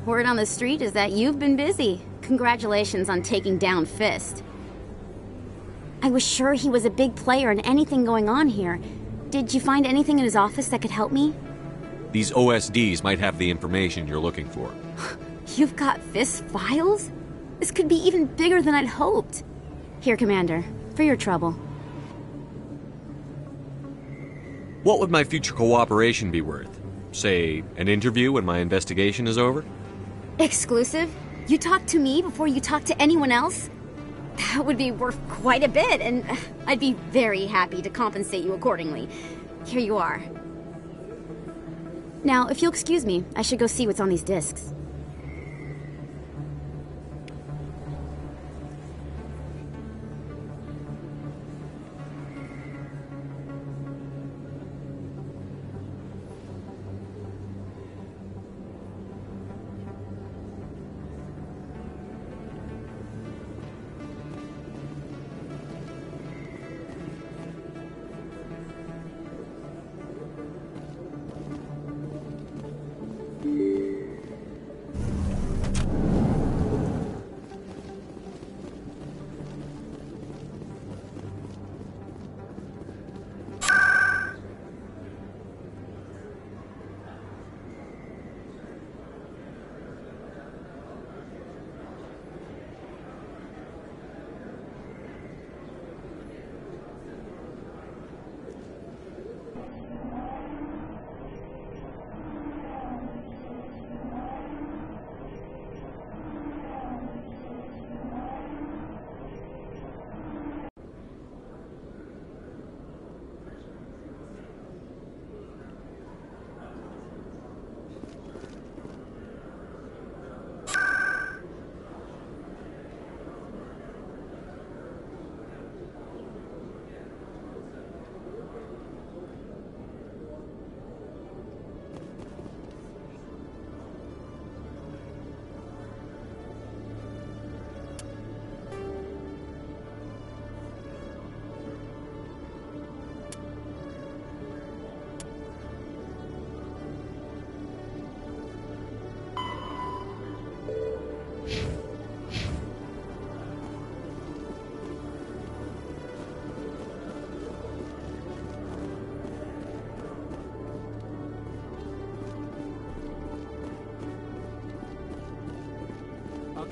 Word on the street is that you've been busy. Congratulations on taking down Fist. I was sure he was a big player in anything going on here. Did you find anything in his office that could help me? These OSDs might have the information you're looking for. You've got Fist's files? This could be even bigger than I'd hoped. Here, Commander, for your trouble. What would my future cooperation be worth? Say, an interview when my investigation is over? Exclusive? You talk to me before you talk to anyone else? That would be worth quite a bit, and I'd be very happy to compensate you accordingly. Here you are. Now, if you'll excuse me, I should go see what's on these discs.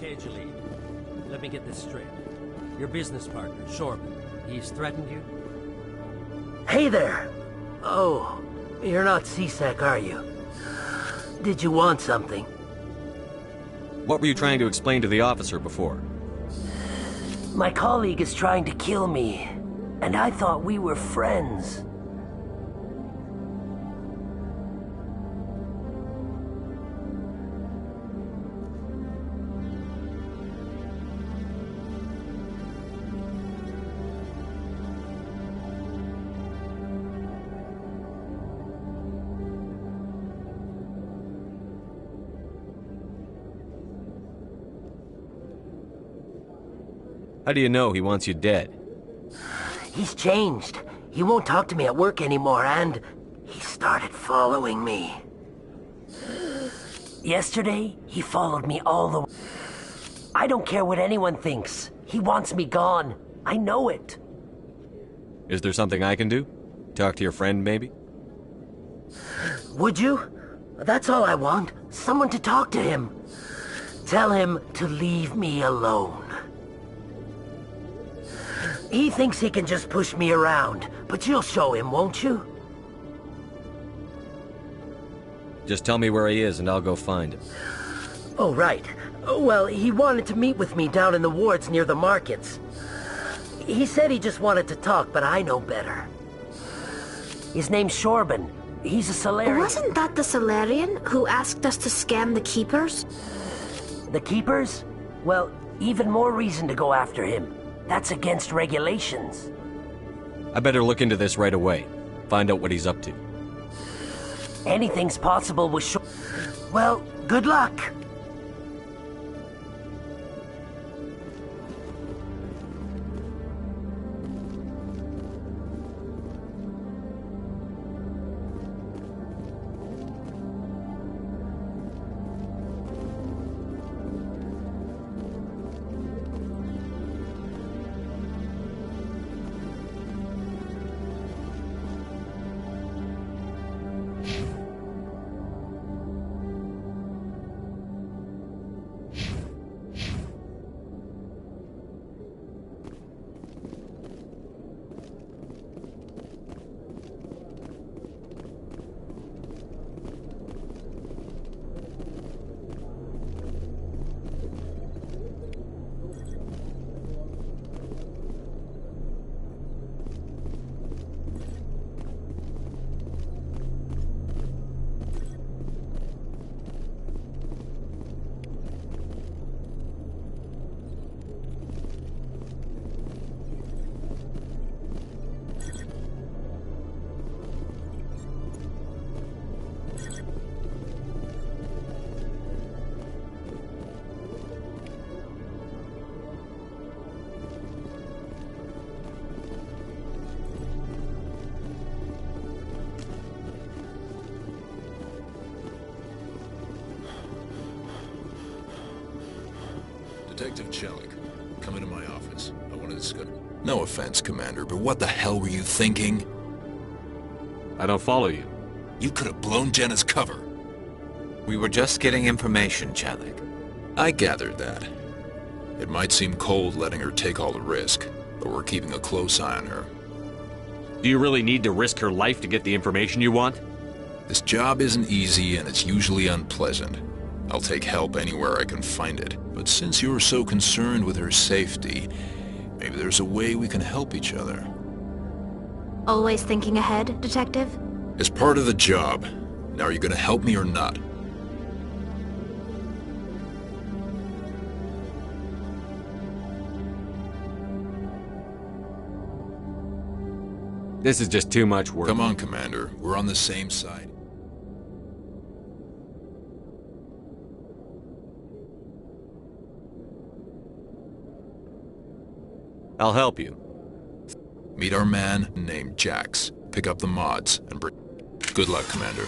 Okay, Jalid. Let me get this straight. Your business partner, Shorman, he's threatened you? Hey there! Oh, you're not C-Sec, are you? Did you want something? What were you trying to explain to the officer before? My colleague is trying to kill me, and I thought we were friends. How do you know he wants you dead? He's changed. He won't talk to me at work anymore, and he started following me. Yesterday, he followed me all the way. I don't care what anyone thinks. He wants me gone. I know it. Is there something I can do? Talk to your friend, maybe? Would you? That's all I want. Someone to talk to him. Tell him to leave me alone. He thinks he can just push me around, but you'll show him, won't you? Just tell me where he is and I'll go find him. Oh, right. Well, he wanted to meet with me down in the wards near the markets. He said he just wanted to talk, but I know better. His name's Shorban. He's a Solarian. Wasn't that the Solarian who asked us to scan the Keepers? The Keepers? Well, even more reason to go after him. That's against regulations. I better look into this right away. Find out what he's up to. Anything's possible with Well, good luck. Detective Chelik, come into my office. I want to discuss... No offense, Commander, but what the hell were you thinking? I don't follow you. You could have blown Jenna's cover. We were just getting information, Chelik. I gathered that. It might seem cold letting her take all the risk, but we're keeping a close eye on her. Do you really need to risk her life to get the information you want? This job isn't easy and it's usually unpleasant. I'll take help anywhere I can find it. But since you're so concerned with her safety, maybe there's a way we can help each other. Always thinking ahead, Detective? It's part of the job. Now are you gonna help me or not? This is just too much work. Come on, Commander. We're on the same side. I'll help you. Meet our man named Jax. Pick up the mods and bring... Good luck, Commander.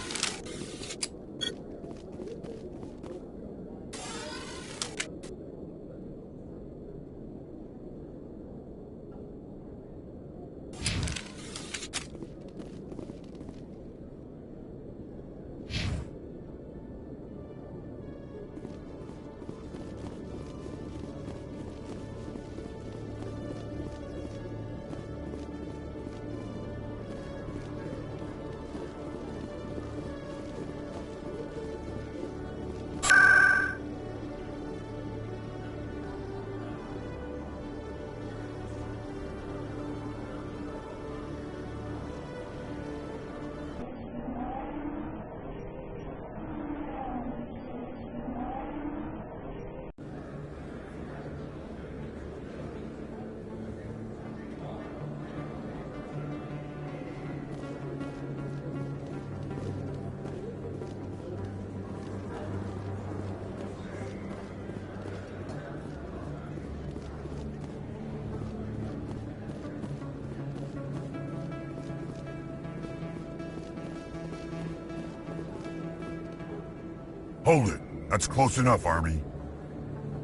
Hold it. That's close enough, Army.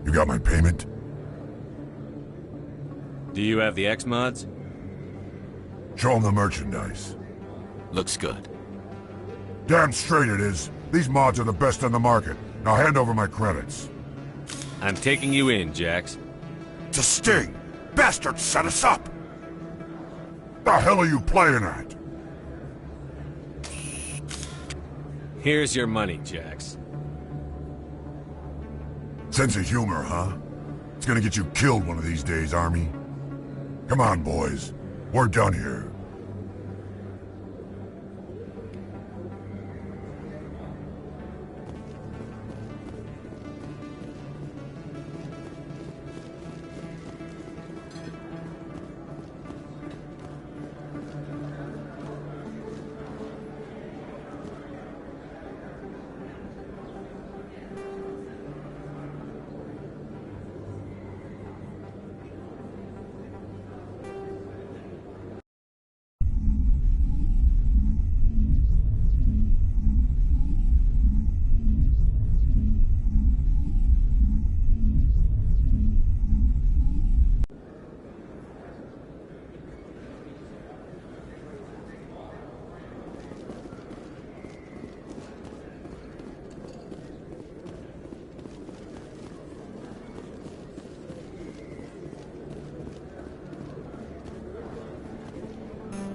You got my payment? Do you have the X-Mods? Show him the merchandise. Looks good. Damn straight it is. These mods are the best on the market. Now hand over my credits. I'm taking you in, Jax. It's a sting! Bastards set us up! The hell are you playing at? Here's your money, Jax. Sense of humor, huh? It's gonna get you killed one of these days, Army. Come on, boys. We're done here.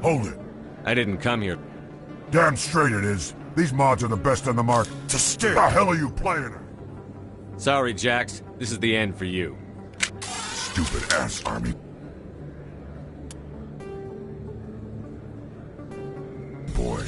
Hold it. I didn't come here. Damn straight it is. These mods are the best on the market. It's a stick. The hell are you playing at? Sorry, Jax. This is the end for you. Stupid ass Army. Boy.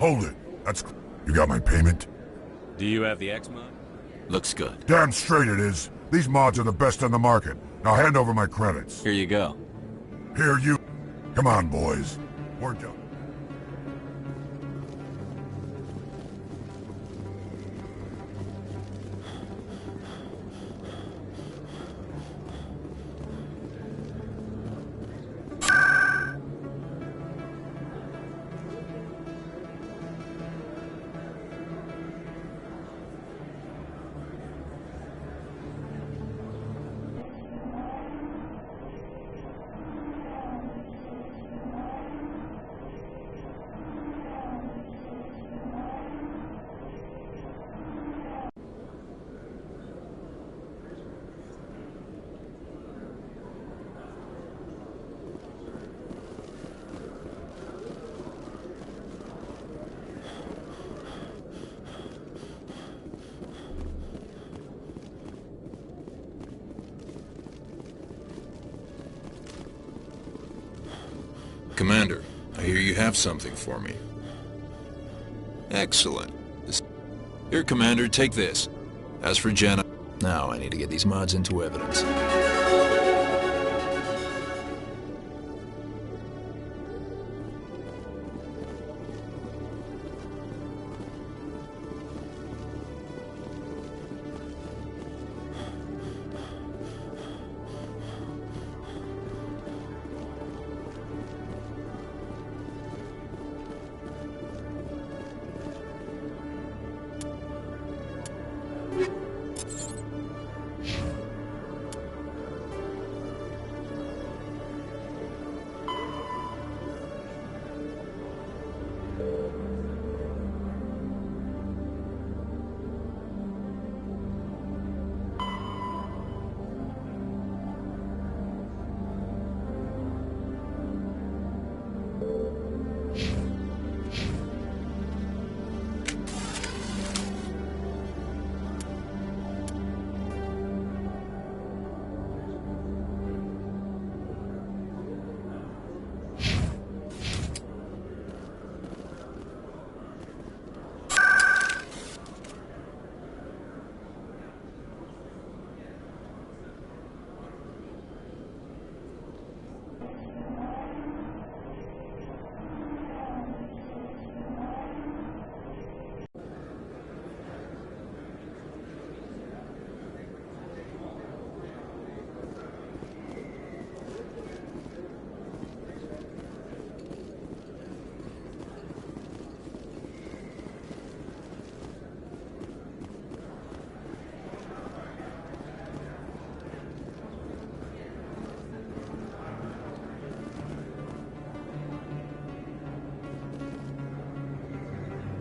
Hold it. That's... You got my payment? Do you have the X mod? Looks good. Damn straight it is. These mods are the best on the market. Now hand over my credits. Here you go. Here you... Come on, boys. We're done. Commander, I hear you have something for me. Excellent. Here, Commander, take this. As for Jenna... Now I need to get these mods into evidence.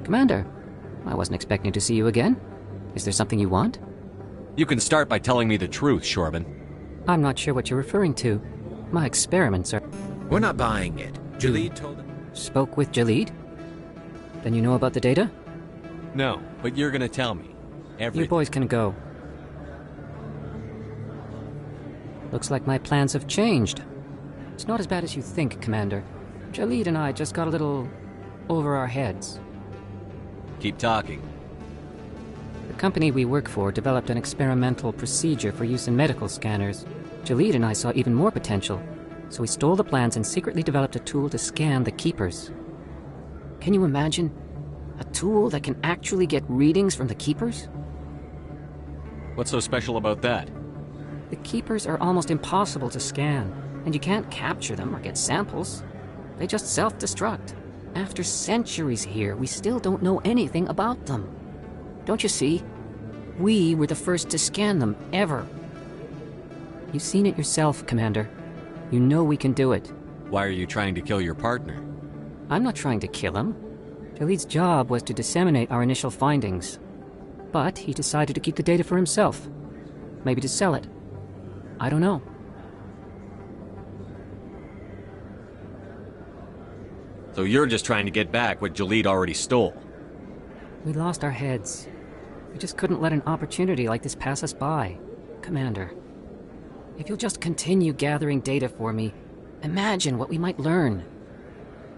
Commander, I wasn't expecting to see you again. Is there something you want? You can start by telling me the truth, Shorban. I'm not sure what you're referring to. My experiments are... We're not buying it. Jalid told... Spoke with Jalid? Then you know about the data? No, but you're gonna tell me. You boys can go. Looks like my plans have changed. It's not as bad as you think, Commander. Jalid and I just got a little... over our heads. Keep talking. The company we work for developed an experimental procedure for use in medical scanners. Jalid and I saw even more potential, so we stole the plans and secretly developed a tool to scan the Keepers. Can you imagine? A tool that can actually get readings from the Keepers? What's so special about that? The Keepers are almost impossible to scan, and you can't capture them or get samples. They just self-destruct. After centuries here, we still don't know anything about them. Don't you see? We were the first to scan them, ever. You've seen it yourself, Commander. You know we can do it. Why are you trying to kill your partner? I'm not trying to kill him. Jalid's job was to disseminate our initial findings. But he decided to keep the data for himself. Maybe to sell it. I don't know. So you're just trying to get back what Jalid already stole? We lost our heads. We just couldn't let an opportunity like this pass us by. Commander, if you'll just continue gathering data for me, imagine what we might learn.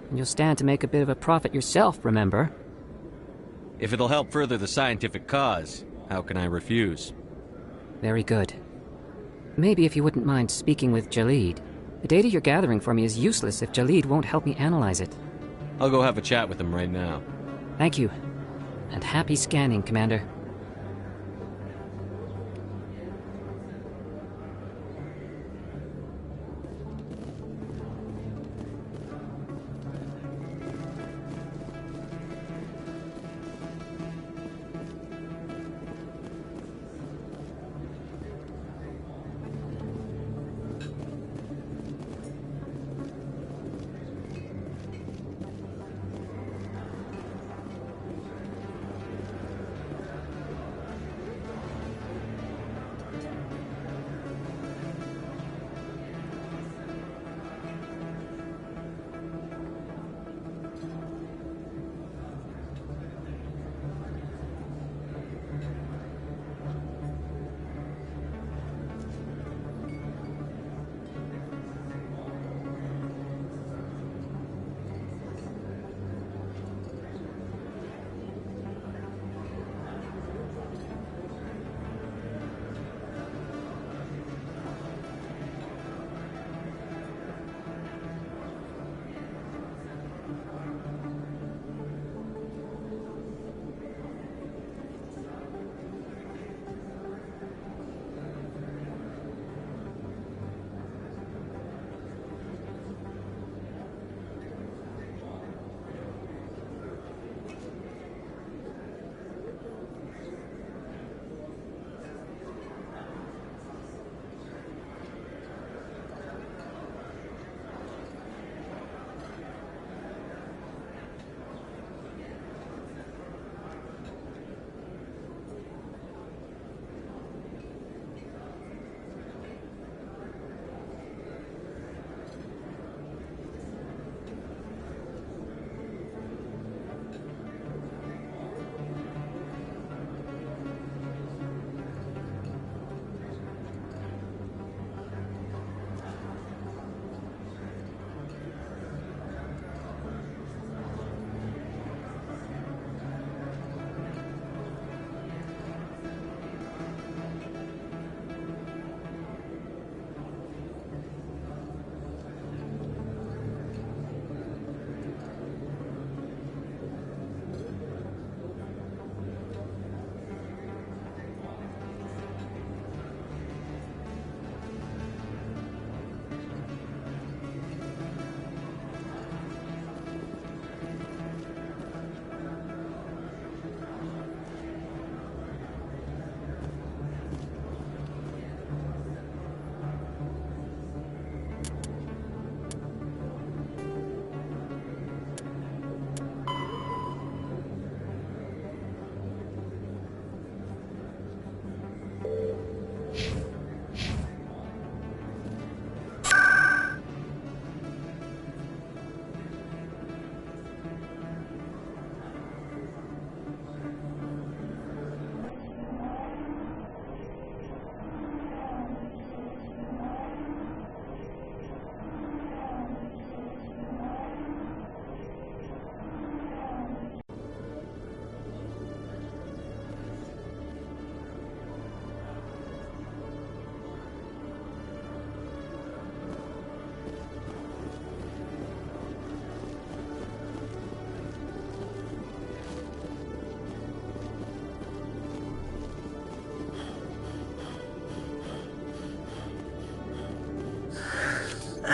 And you'll stand to make a bit of a profit yourself, remember? If it'll help further the scientific cause, how can I refuse? Very good. Maybe if you wouldn't mind speaking with Jalid. The data you're gathering for me is useless if Jalid won't help me analyze it. I'll go have a chat with him right now. Thank you. And happy scanning, Commander.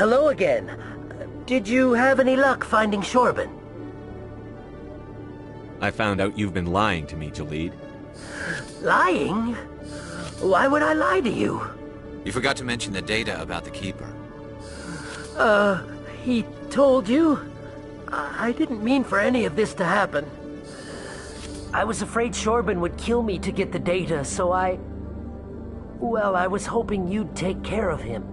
hello again. Did you have any luck finding Shorben? I found out you've been lying to me, Jalid. Lying? Why would I lie to you? You forgot to mention the data about the Keeper. He told you? I didn't mean for any of this to happen. I was afraid Shorben would kill me to get the data, so well, I was hoping you'd take care of him.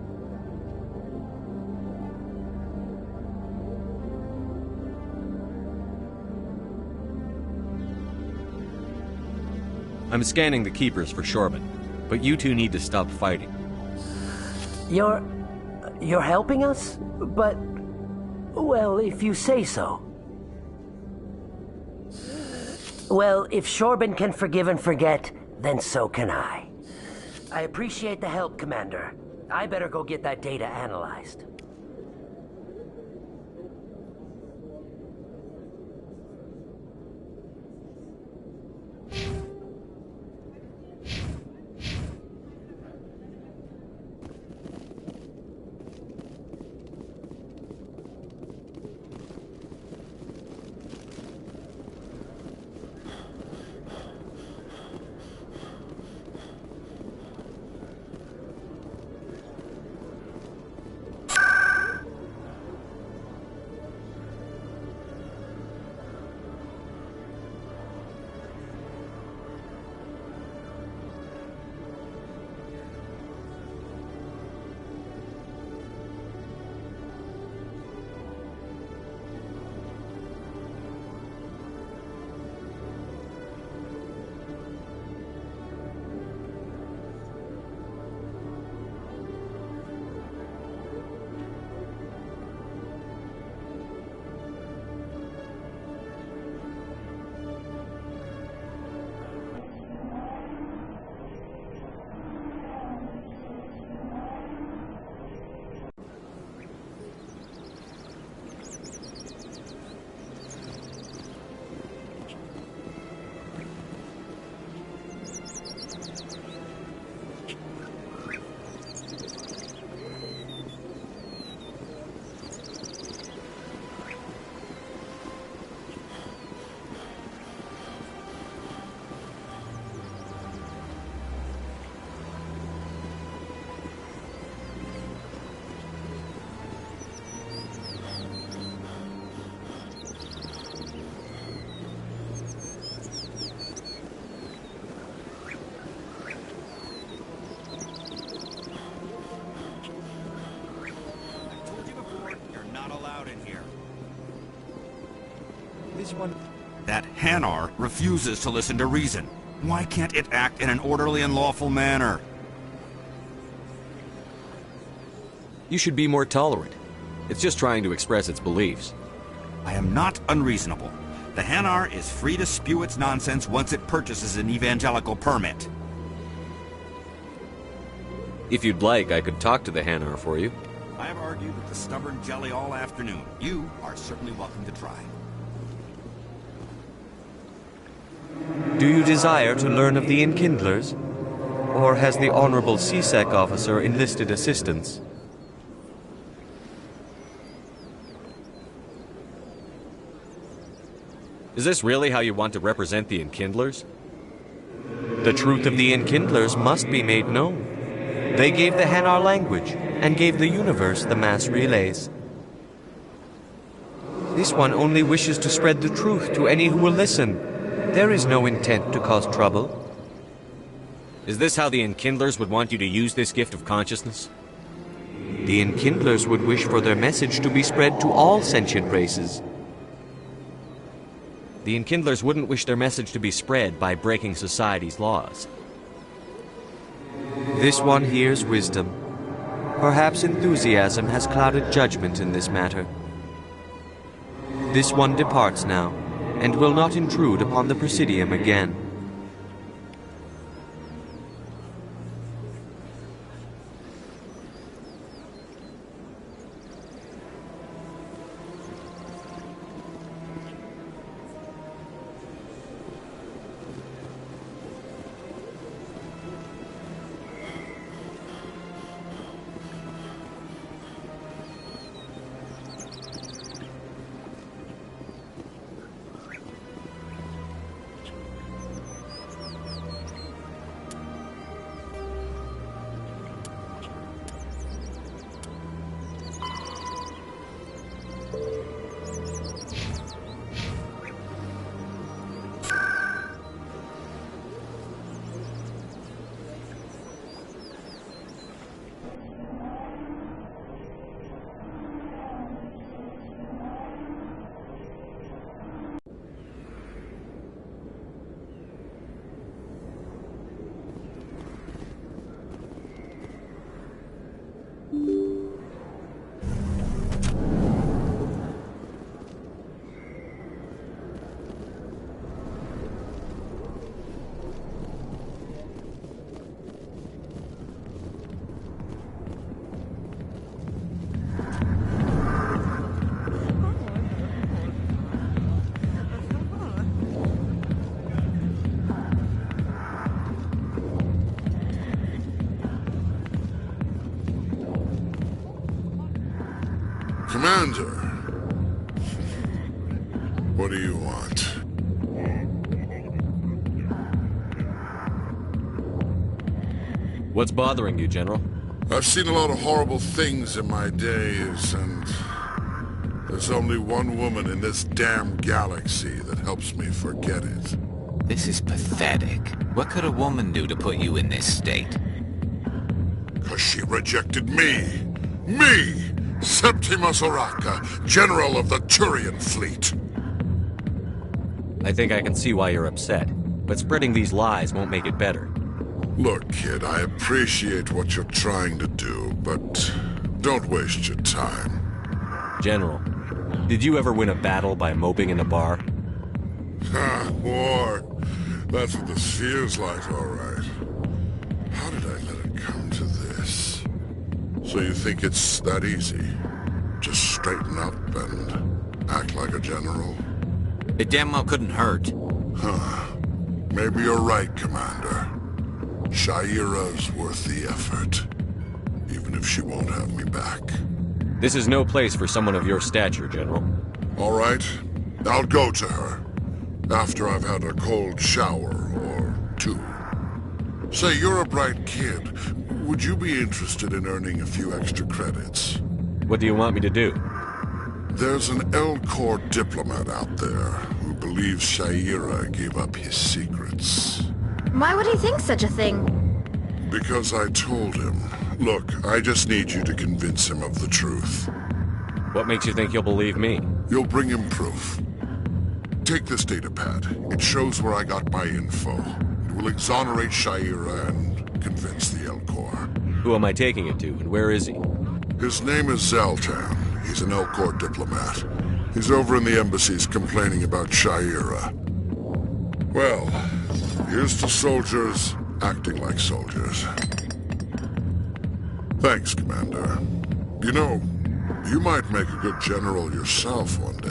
I'm scanning the Keepers for Shorben, but you two need to stop fighting. You're helping us? But, well, if you say so. Well, if Shorben can forgive and forget, then so can I. I appreciate the help, Commander. I better go get that data analyzed. That Hanar refuses to listen to reason. Why can't it act in an orderly and lawful manner? You should be more tolerant. It's just trying to express its beliefs. I am not unreasonable. The Hanar is free to spew its nonsense once it purchases an evangelical permit. If you'd like, I could talk to the Hanar for you. I have argued with the stubborn jelly all afternoon. You are certainly welcome to try. Do you desire to learn of the Enkindlers? Or has the Honorable CSEC officer enlisted assistance? Is this really how you want to represent the Enkindlers? The truth of the Enkindlers must be made known. They gave the Hanar language, and gave the universe the mass relays. This one only wishes to spread the truth to any who will listen. There is no intent to cause trouble. Is this how the Enkindlers would want you to use this gift of consciousness? The Enkindlers would wish for their message to be spread to all sentient races. The Enkindlers wouldn't wish their message to be spread by breaking society's laws. This one hears wisdom. Perhaps enthusiasm has clouded judgment in this matter. This one departs now, and will not intrude upon the Presidium again. Commander. What do you want? What's bothering you, General? I've seen a lot of horrible things in my days, and there's only one woman in this damn galaxy that helps me forget it. This is pathetic. What could a woman do to put you in this state? 'Cause she rejected me! Me! Septimus Oraka, General of the Turian Fleet! I think I can see why you're upset, but spreading these lies won't make it better. Look, kid, I appreciate what you're trying to do, but don't waste your time. General, did you ever win a battle by moping in a bar? Ha, war. That's what this feels like, all right. How did I let it come to this? So you think it's that easy? Just straighten up and act like a general? It damn well couldn't hurt. Huh. Maybe you're right, Commander. Shaira's worth the effort, even if she won't have me back. This is no place for someone of your stature, General. All right, I'll go to her, after I've had a cold shower or two. Say, you're a bright kid. Would you be interested in earning a few extra credits? What do you want me to do? There's an L-Corps diplomat out there who believes Shaira gave up his secrets. Why would he think such a thing? Because I told him. Look, I just need you to convince him of the truth. What makes you think he'll believe me? You'll bring him proof. Take this data pad. It shows where I got my info. It will exonerate Shaira and convince the L-Corps. Who am I taking it to, and where is he? His name is Zaltan. He's an L-Corps diplomat. He's over in the embassies complaining about Shaira. Well, here's to soldiers acting like soldiers. Thanks, Commander. You know, you might make a good general yourself one day.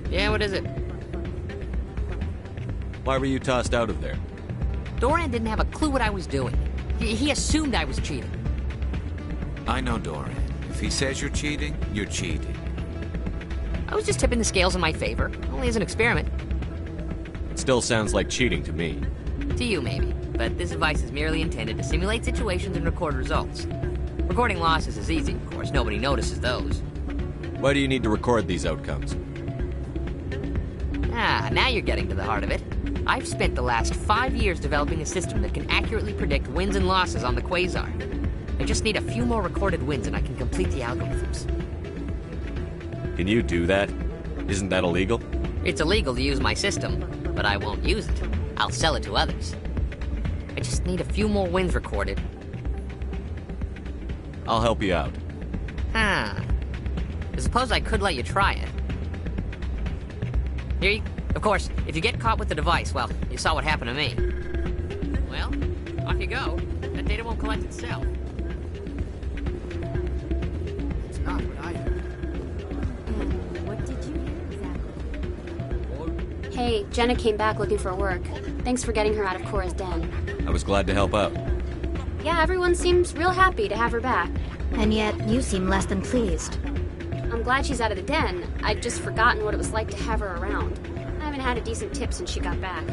Yeah, what is it? Why were you tossed out of there? Doran didn't have a clue what I was doing. He assumed I was cheating. I know Doran. If he says you're cheating, you're cheating. I was just tipping the scales in my favor, only as an experiment. It still sounds like cheating to me. To you, maybe. But this device is merely intended to simulate situations and record results. Recording losses is easy, of course. Nobody notices those. Why do you need to record these outcomes? Ah, now you're getting to the heart of it. I've spent the last 5 years developing a system that can accurately predict wins and losses on the Quasar. I just need a few more recorded wins and I can complete the algorithms. Can you do that? Isn't that illegal? It's illegal to use my system, but I won't use it. I'll sell it to others. I just need a few more wins recorded. I'll help you out. I suppose I could let you try it. Of course, if you get caught with the device, well, you saw what happened to me. Well, off you go. That data won't collect itself. It's not what I heard. What did you hear exactly? Hey, Jenna came back looking for work. Thanks for getting her out of Cora's den. I was glad to help out. Yeah, everyone seems real happy to have her back. And yet, you seem less than pleased. I'm glad she's out of the den. I'd just forgotten what it was like to have her around. I haven't had a decent tip since she got back.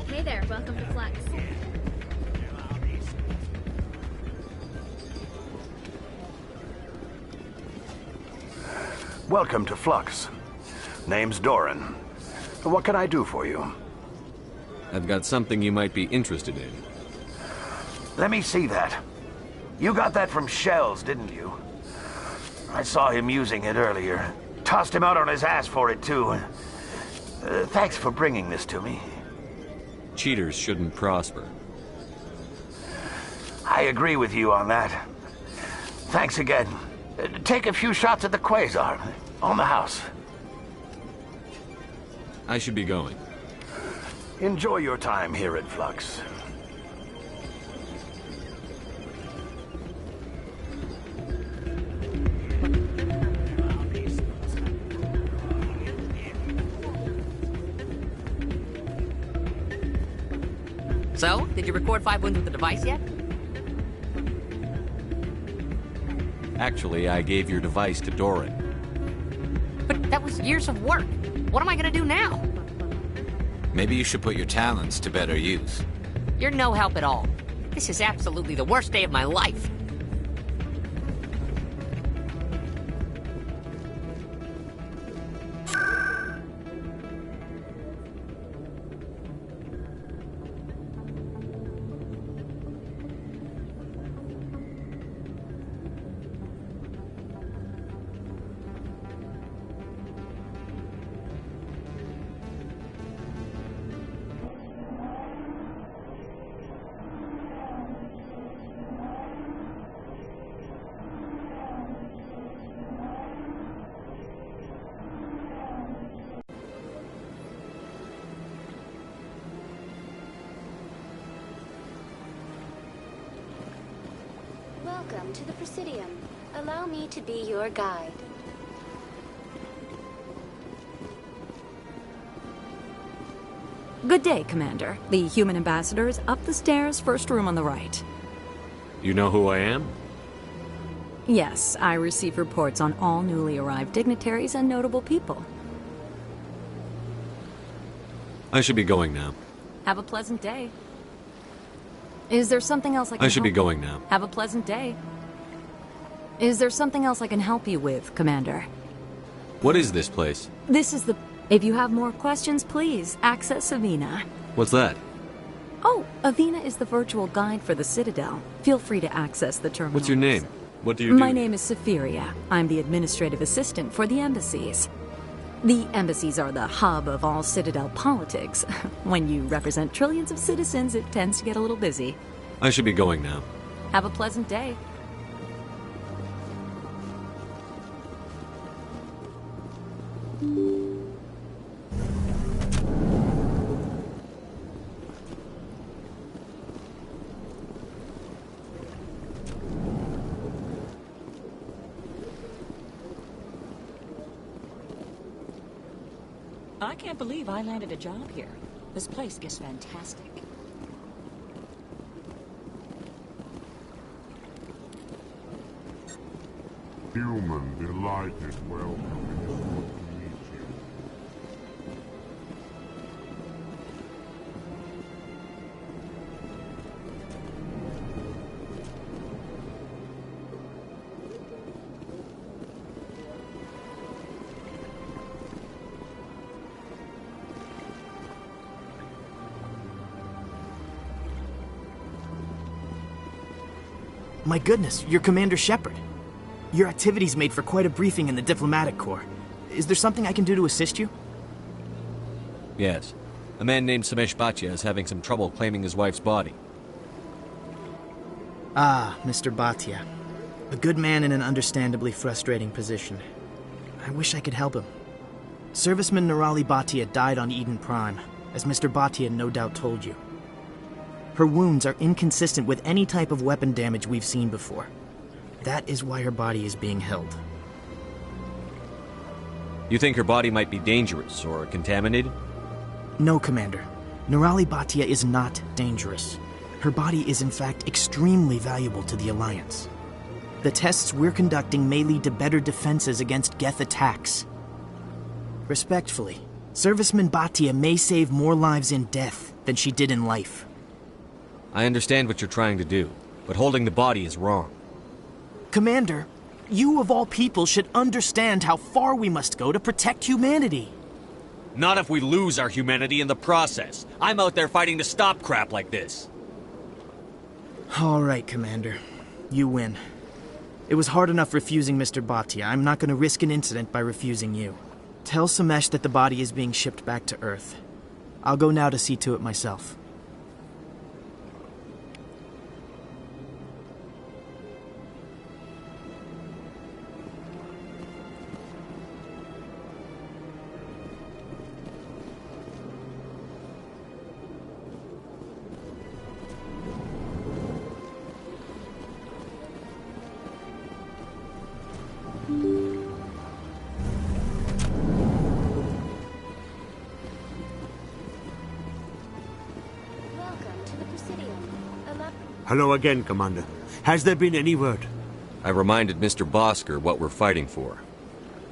Hey there, welcome to Flux. Welcome to Flux. Name's Doran. What can I do for you? I've got something you might be interested in. Let me see that. You got that from Shells, didn't you? I saw him using it earlier. Tossed him out on his ass for it, too. Thanks for bringing this to me. Cheaters shouldn't prosper. I agree with you on that. Thanks again. Take a few shots at the Quasar. On the house. I should be going. Enjoy your time here at Flux. So, did you record 5 wins with the device yet? Actually, I gave your device to Doran. But that was years of work. What am I gonna do now? Maybe you should put your talents to better use. You're no help at all. This is absolutely the worst day of my life. Welcome to the Presidium. Allow me to be your guide. Good day, Commander. The human ambassador is up the stairs, first room on the right. You know who I am? Yes, I receive reports on all newly arrived dignitaries and notable people. I should be going now. Have a pleasant day. Is there something else I can I should be help- going now. Have a pleasant day. Is there something else I can help you with, Commander? What is this place? This is the... If you have more questions, please access Avena. What's that? Oh, Avena is the virtual guide for the Citadel. Feel free to access the terminal. What's your name? What do you do? My name is Saphiria. I'm the administrative assistant for the embassies. The embassies are the hub of all Citadel politics. When you represent trillions of citizens, it tends to get a little busy. I should be going now. Have a pleasant day. I can't believe I landed a job here. This place is fantastic. Human, delighted, welcome. It is good to meet you. My goodness, you're Commander Shepard. Your activities made for quite a briefing in the Diplomatic Corps. Is there something I can do to assist you? Yes. A man named Samesh Bhatia is having some trouble claiming his wife's body. Ah, Mr. Bhatia. A good man in an understandably frustrating position. I wish I could help him. Serviceman Nirali Bhatia died on Eden Prime, as Mr. Bhatia no doubt told you. Her wounds are inconsistent with any type of weapon damage we've seen before. That is why her body is being held. You think her body might be dangerous or contaminated? No, Commander. Nirali Bhatia is not dangerous. Her body is in fact extremely valuable to the Alliance. The tests we're conducting may lead to better defenses against Geth attacks. Respectfully, Serviceman Bhatia may save more lives in death than she did in life. I understand what you're trying to do, but holding the body is wrong. Commander, you of all people should understand how far we must go to protect humanity. Not if we lose our humanity in the process. I'm out there fighting to stop crap like this. All right, Commander. You win. It was hard enough refusing Mr. Bhatia. I'm not going to risk an incident by refusing you. Tell Samesh that the body is being shipped back to Earth. I'll go now to see to it myself. Hello again, Commander. Has there been any word? I reminded Mr. Bosker what we're fighting for.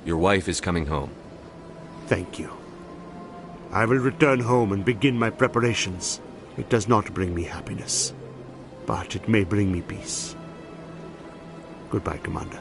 Your wife is coming home. Thank you. I will return home and begin my preparations. It does not bring me happiness, but it may bring me peace. Goodbye, Commander.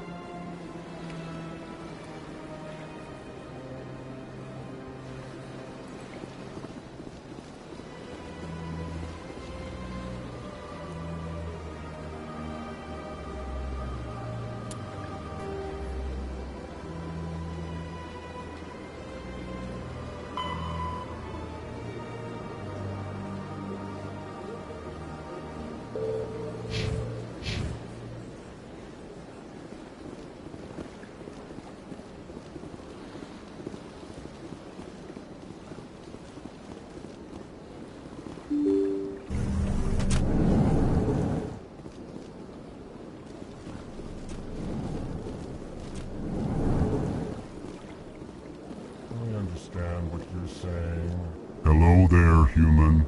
Hello there, human.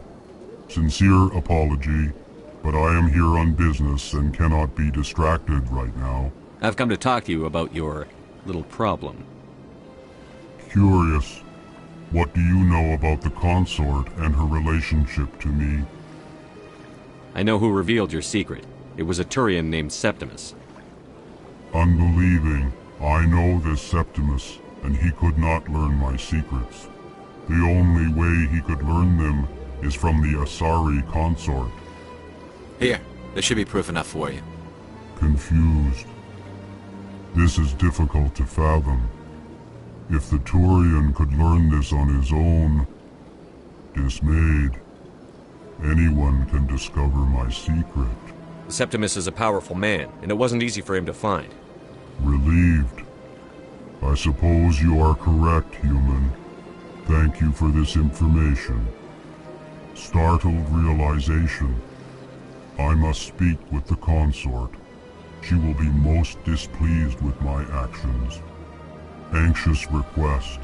Sincere apology, but I am here on business and cannot be distracted right now. I've come to talk to you about your little problem. Curious. What do you know about the consort and her relationship to me? I know who revealed your secret. It was a Turian named Septimus. Unbelieving. I know this Septimus, and he could not learn my secrets. The only way he could learn them is from the Asari consort. Here, there should be proof enough for you. Confused. This is difficult to fathom. If the Turian could learn this on his own, dismayed, anyone can discover my secret. Septimus is a powerful man, and it wasn't easy for him to find. Relieved. I suppose you are correct, human. Thank you for this information. Startled realization. I must speak with the consort. She will be most displeased with my actions. Anxious request.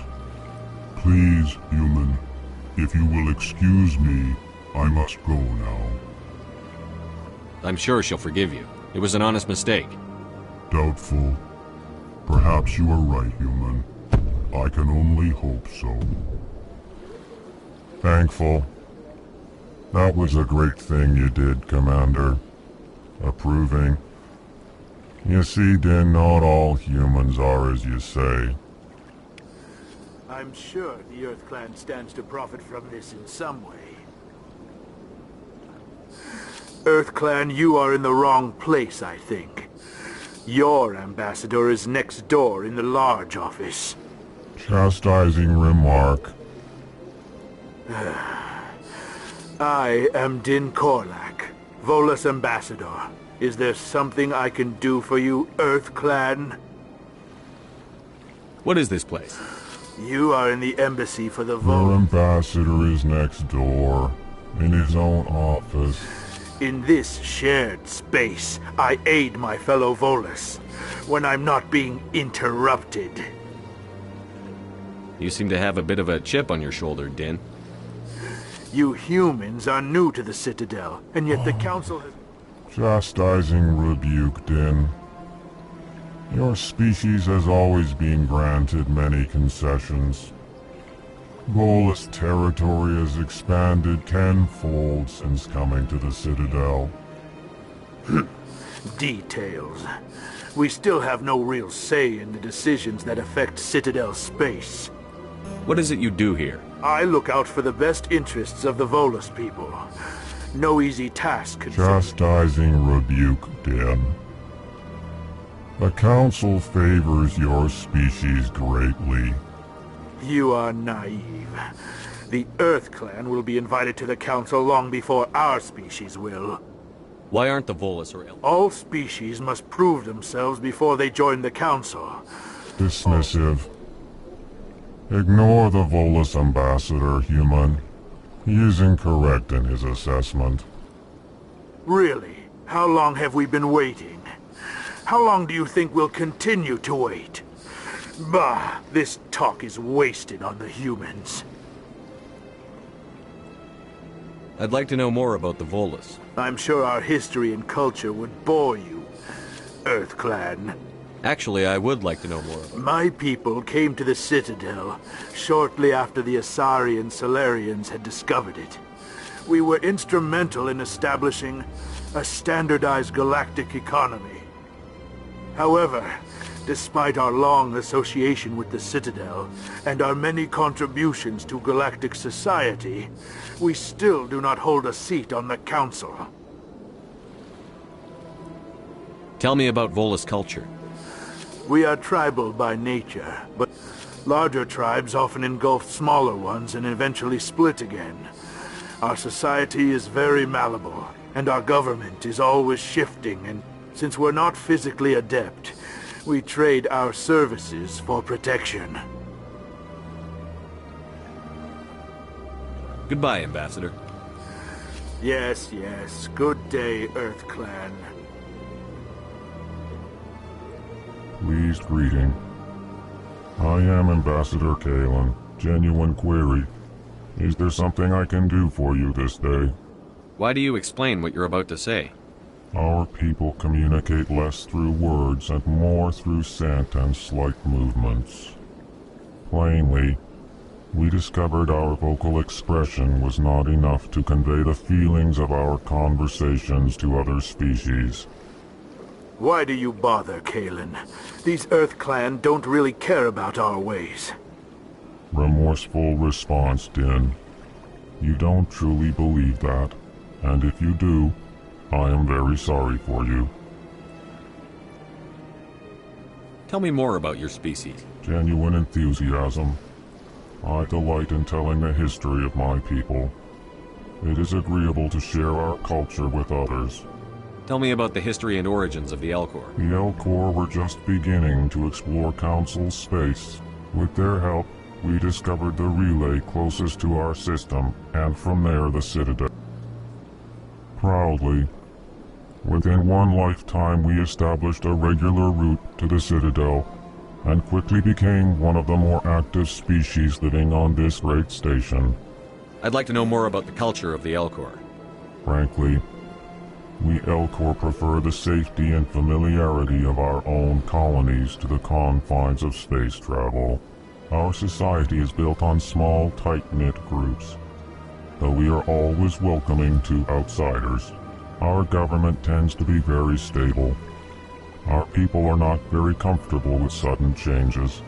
Please, human, if you will excuse me, I must go now. I'm sure she'll forgive you. It was an honest mistake. Doubtful. Perhaps you are right, human. I can only hope so. Thankful. That was a great thing you did, Commander. Approving. You see, Din, not all humans are as you say. I'm sure the Earth Clan stands to profit from this in some way. Earth Clan, you are in the wrong place, I think. Your ambassador is next door in the large office. Chastising remark. I am Din Korlak, Volus ambassador. Is there something I can do for you, Earth Clan? What is this place? You are in the embassy for the Your Volus. ambassador is next door. In his own office. In this shared space, I aid my fellow Volus when I'm not being interrupted. You seem to have a bit of a chip on your shoulder, Din. You humans are new to the Citadel, and yet the Council has... Chastising rebuke, Din. Your species has always been granted many concessions. Volus territory has expanded tenfold since coming to the Citadel. Details. We still have no real say in the decisions that affect Citadel space. What is it you do here? I look out for the best interests of the Volus people. No easy task considered. Chastising rebuke, Din. The Council favors your species greatly. You are naive. The Earth Clan will be invited to the Council long before our species will. Why aren't the Volus or All species must prove themselves before they join the Council. Dismissive. Ignore the Volus ambassador, human. He is incorrect in his assessment. Really? How long have we been waiting? How long do you think we'll continue to wait? Bah, this talk is wasted on the humans. I'd like to know more about the Volus. I'm sure our history and culture would bore you, Earth Clan. Actually, I would like to know more about it. My people came to the Citadel shortly after the Asari and Solarians had discovered it. We were instrumental in establishing a standardized galactic economy. However, despite our long association with the Citadel and our many contributions to galactic society, we still do not hold a seat on the Council. Tell me about Volus culture. We are tribal by nature, but larger tribes often engulf smaller ones and eventually split again. Our society is very malleable, and our government is always shifting, and since we're not physically adept, we trade our services for protection. Goodbye, Ambassador. Yes, yes. Good day, Earth Clan. Pleased greeting. I am Ambassador Kalen. Genuine query. Is there something I can do for you this day? Why do you explain what you're about to say? Our people communicate less through words and more through scent and slight movements. Plainly, we discovered our vocal expression was not enough to convey the feelings of our conversations to other species. Why do you bother, Kalen? These Earth Clan don't really care about our ways. Remorseful response, Din. You don't truly believe that, and if you do, I am very sorry for you. Tell me more about your species. Genuine enthusiasm. I delight in telling the history of my people. It is agreeable to share our culture with others. Tell me about the history and origins of the Elcor. The Elcor were just beginning to explore Council space. With their help, we discovered the relay closest to our system, and from there the Citadel. Proudly, within one lifetime we established a regular route to the Citadel, and quickly became one of the more active species living on this great station. I'd like to know more about the culture of the Elcor. Frankly, we Elcor prefer the safety and familiarity of our own colonies to the confines of space travel. Our society is built on small, tight-knit groups. Though we are always welcoming to outsiders, our government tends to be very stable. Our people are not very comfortable with sudden changes.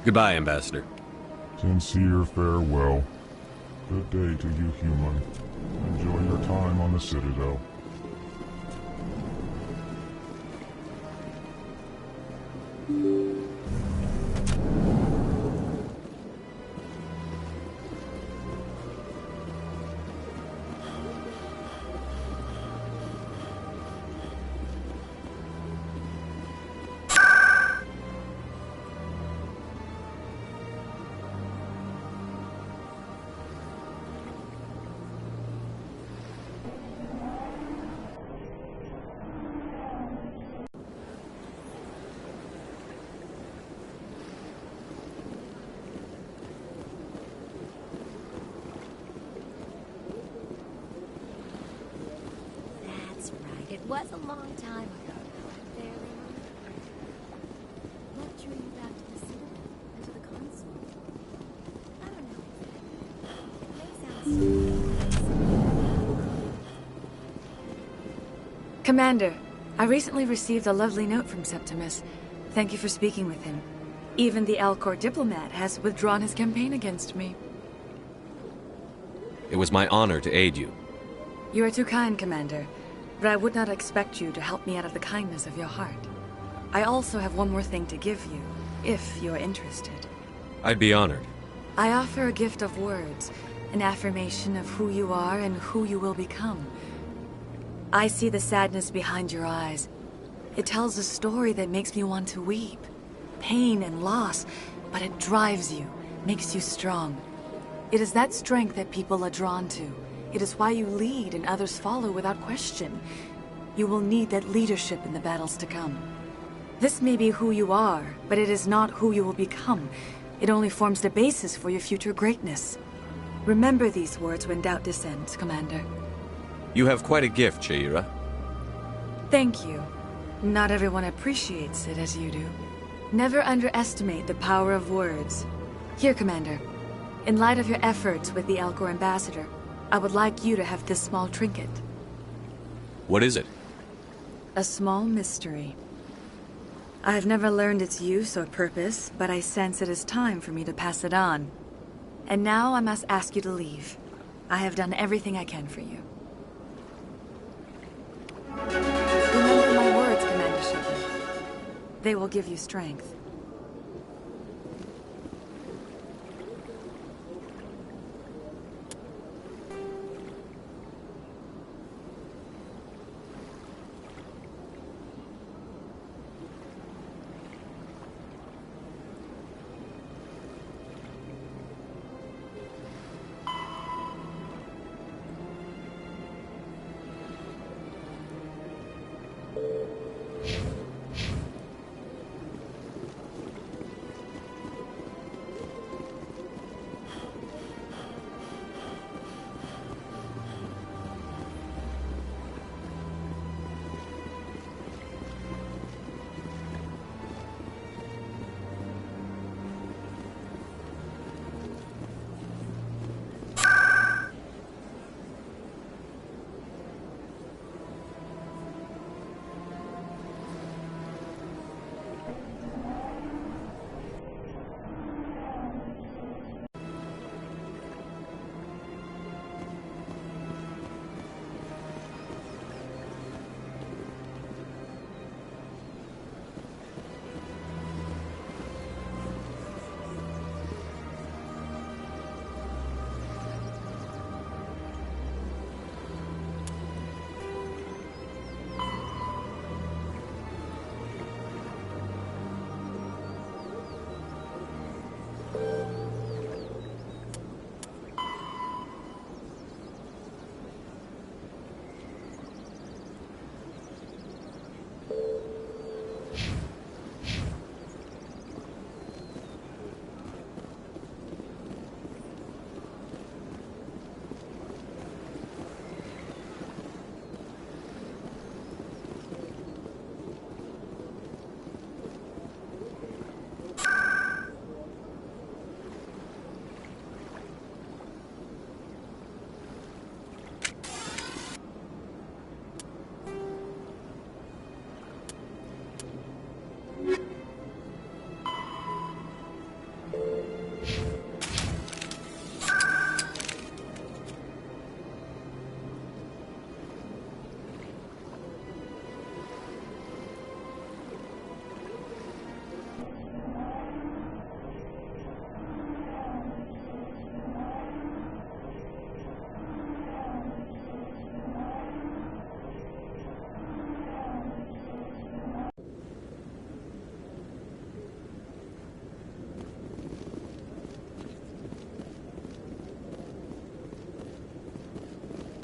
Goodbye, Ambassador. Sincere farewell. Good day to you, human. Enjoy your time on the Citadel. That's right. It was a long time ago. I barely remember. What drew you back to the Citadel and to the console? I don't know. It may sound Commander, I recently received a lovely note from Septimus. Thank you for speaking with him. Even the Alcor diplomat has withdrawn his campaign against me. It was my honor to aid you. You are too kind, Commander, but I would not expect you to help me out of the kindness of your heart. I also have one more thing to give you, if you are interested. I'd be honored. I offer a gift of words, an affirmation of who you are and who you will become. I see the sadness behind your eyes. It tells a story that makes me want to weep. Pain and loss, but it drives you, makes you strong. It is that strength that people are drawn to. It is why you lead and others follow without question. You will need that leadership in the battles to come. This may be who you are, but it is not who you will become. It only forms the basis for your future greatness. Remember these words when doubt descends, Commander. You have quite a gift, Shaira. Thank you. Not everyone appreciates it as you do. Never underestimate the power of words. Here, Commander. In light of your efforts with the Alcor ambassador, I would like you to have this small trinket. What is it? A small mystery. I have never learned its use or purpose, but I sense it is time for me to pass it on. And now I must ask you to leave. I have done everything I can for you. Remember my words, Commander Shepard. They will give you strength.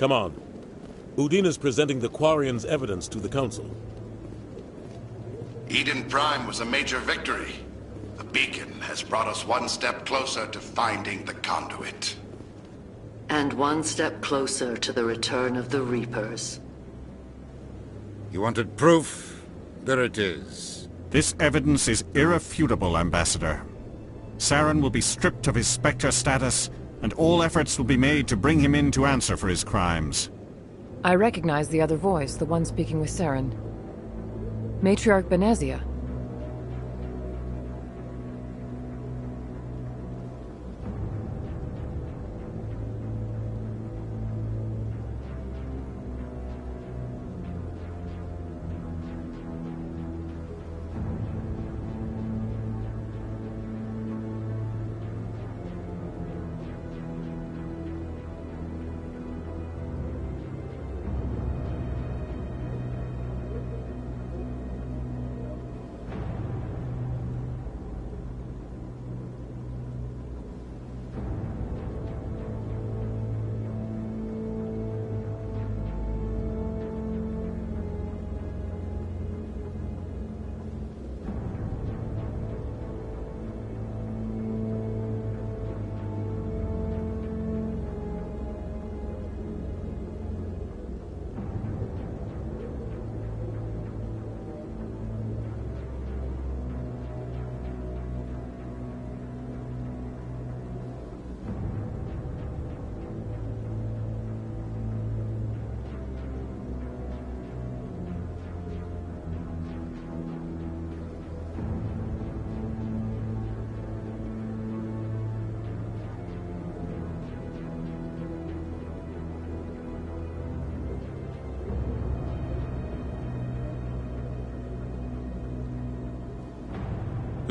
Come on. Udine is presenting the Quarians' evidence to the Council. Eden Prime was a major victory. The beacon has brought us one step closer to finding the conduit. And one step closer to the return of the Reapers. You wanted proof? There it is. This evidence is irrefutable, Ambassador. Saren will be stripped of his Spectre status, and all efforts will be made to bring him in to answer for his crimes. I recognize the other voice, the one speaking with Saren. Matriarch Benezia.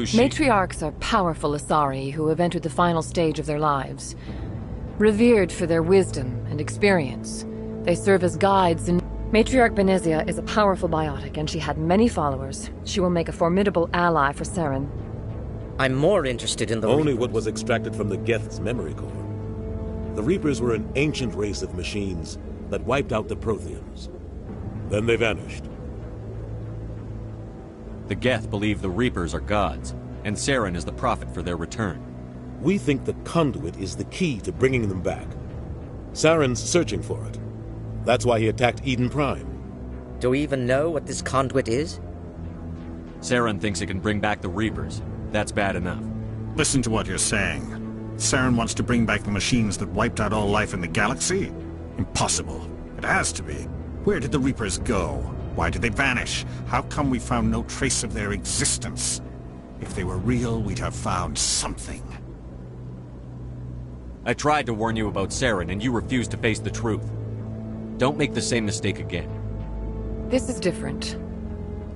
Matriarchs are powerful Asari who have entered the final stage of their lives. Revered for their wisdom and experience, they serve as guides and... Matriarch Benezia is a powerful biotic, and she had many followers. She will make a formidable ally for Saren. I'm more interested in the Only Reapers. what was extracted from the Geth's memory core. The Reapers were an ancient race of machines that wiped out the Protheans. Then they vanished. The Geth believe the Reapers are gods, and Saren is the prophet for their return. We think the conduit is the key to bringing them back. Saren's searching for it. That's why he attacked Eden Prime. Do we even know what this conduit is? Saren thinks it can bring back the Reapers. That's bad enough. Listen to what you're saying. Saren wants to bring back the machines that wiped out all life in the galaxy? Impossible. It has to be. Where did the Reapers go? Why did they vanish? How come we found no trace of their existence? If they were real, we'd have found something. I tried to warn you about Saren, and you refused to face the truth. Don't make the same mistake again. This is different.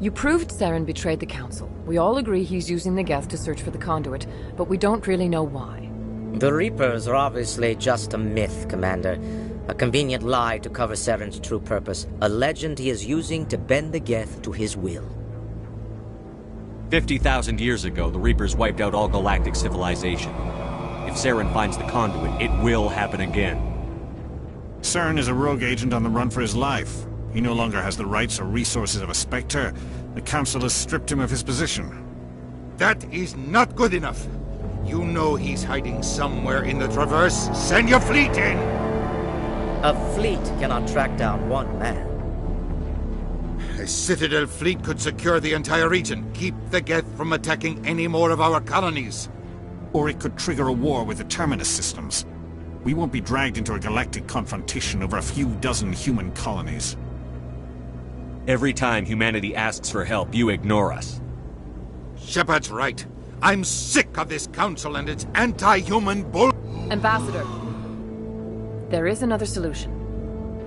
You proved Saren betrayed the Council. We all agree he's using the Geth to search for the conduit, but we don't really know why. The Reapers are obviously just a myth, Commander. A convenient lie to cover Saren's true purpose. A legend he is using to bend the Geth to his will. 50,000 years ago, the Reapers wiped out all galactic civilization. If Saren finds the conduit, it will happen again. Saren is a rogue agent on the run for his life. He no longer has the rights or resources of a Spectre. The Council has stripped him of his position. That is not good enough. You know he's hiding somewhere in the Traverse. Send your fleet in! A fleet cannot track down one man. A Citadel fleet could secure the entire region, keep the Geth from attacking any more of our colonies. Or it could trigger a war with the Terminus systems. We won't be dragged into a galactic confrontation over a few dozen human colonies. Every time humanity asks for help, you ignore us. Shepard's right. I'm sick of this council and its anti-human bull... Ambassador, there is another solution.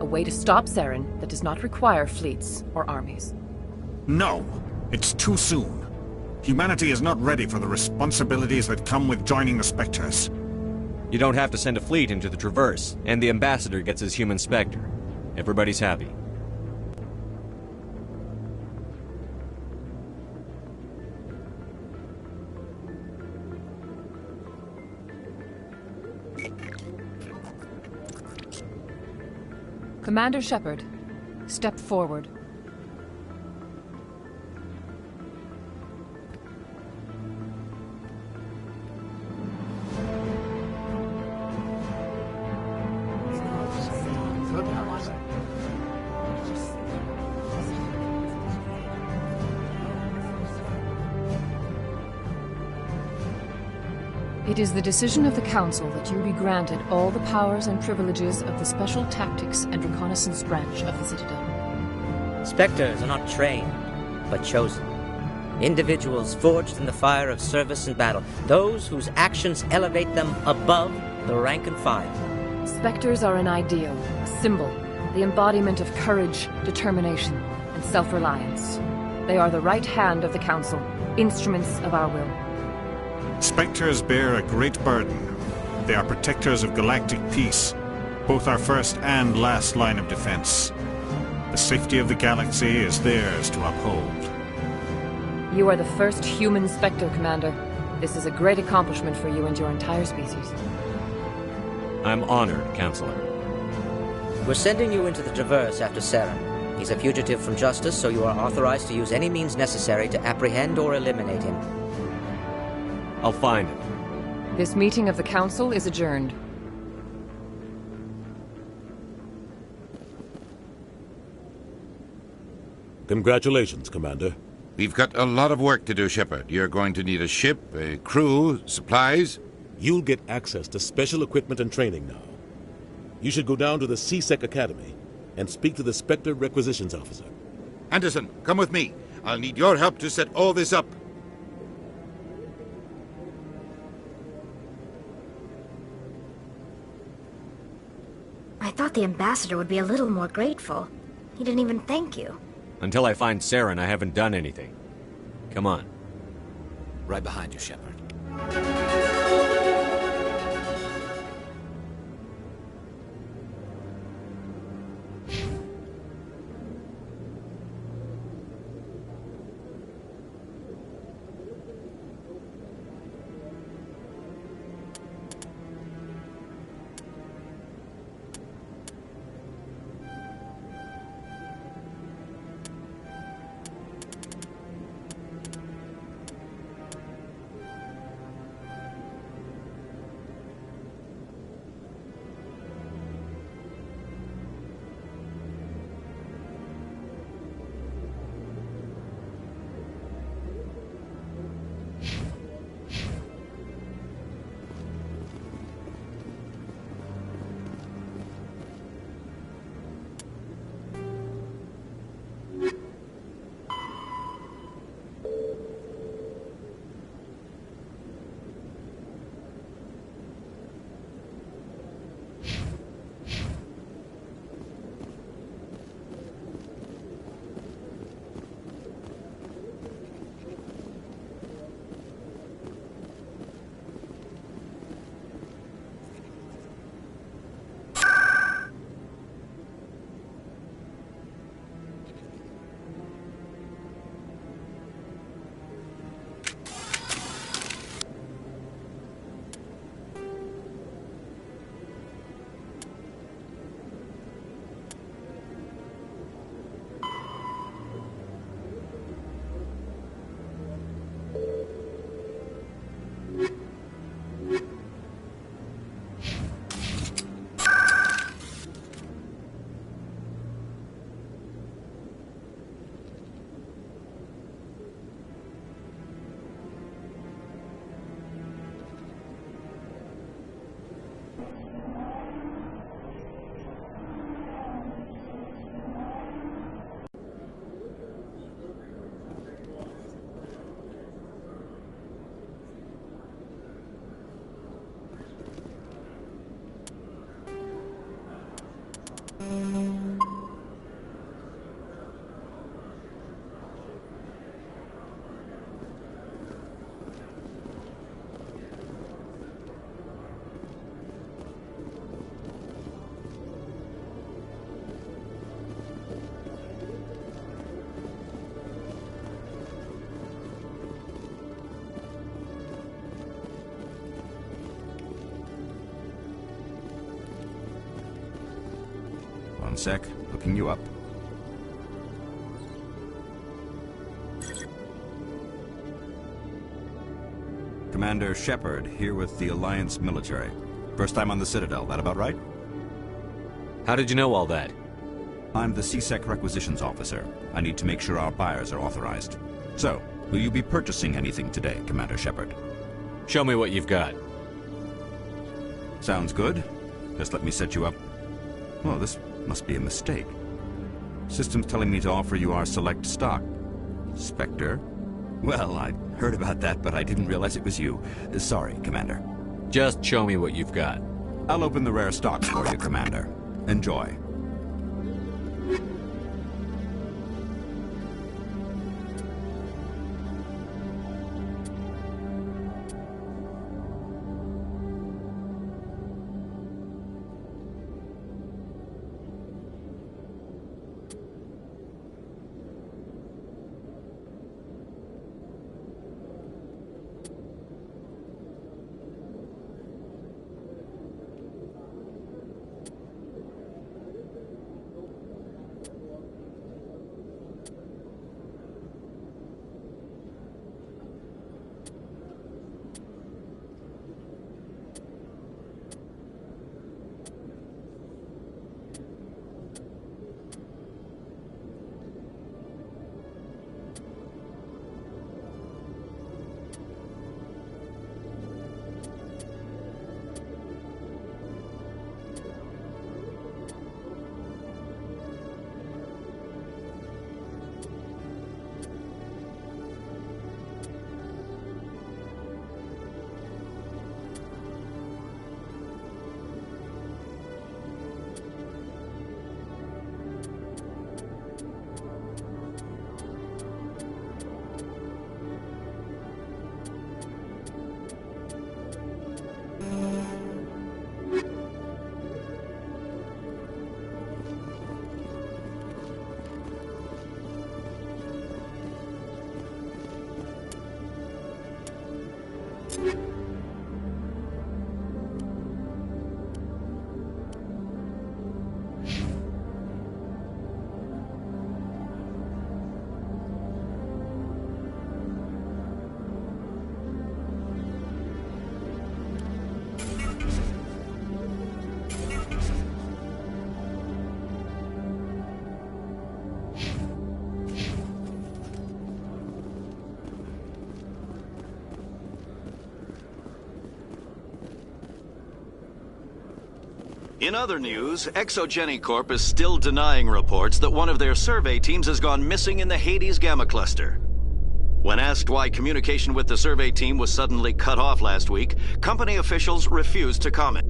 A way to stop Saren that does not require fleets or armies. No, it's too soon. Humanity is not ready for the responsibilities that come with joining the Spectres. You don't have to send a fleet into the Traverse, and the Ambassador gets his human Spectre. Everybody's happy. Commander Shepard, step forward. It is the decision of the Council that you be granted all the powers and privileges of the Special Tactics and Reconnaissance Branch of the Citadel. Spectres are not trained, but chosen. Individuals forged in the fire of service and battle. Those whose actions elevate them above the rank and file. Spectres are an ideal, a symbol, the embodiment of courage, determination, and self-reliance. They are the right hand of the Council, instruments of our will. Spectres bear a great burden. They are protectors of galactic peace, both our first and last line of defense. The safety of the galaxy is theirs to uphold. You are the first human Spectre, Commander. This is a great accomplishment for you and your entire species. I'm honored, Counselor. We're sending you into the Traverse after Saren. He's a fugitive from justice, so you are authorized to use any means necessary to apprehend or eliminate him. I'll find him. This meeting of the Council is adjourned. Congratulations, Commander. We've got a lot of work to do, Shepard. You're going to need a ship, a crew, supplies. You'll get access to special equipment and training now. You should go down to the C-Sec Academy and speak to the Spectre Requisitions Officer. Anderson, come with me. I'll need your help to set all this up. I thought the ambassador would be a little more grateful. He didn't even thank you. Until I find Saren, I haven't done anything. Come on. Right behind you, Shepard. One sec. Looking you up. Commander Shepard, here with the Alliance military. First time on the Citadel, that about right? How did you know all that? I'm the CSEC requisitions officer. I need to make sure our buyers are authorized. So, will you be purchasing anything today, Commander Shepard? Show me what you've got. Sounds good. Just let me set you up. Oh, this must be a mistake. System's telling me to offer you our select stock. Spectre? Well, I heard about that, but I didn't realize it was you. Sorry, Commander. Just show me what you've got. I'll open the rare stocks for you, Commander. Enjoy. In other news, Exogeny Corp is still denying reports that one of their survey teams has gone missing in the Hades Gamma Cluster. When asked why communication with the survey team was suddenly cut off last week, company officials refused to comment.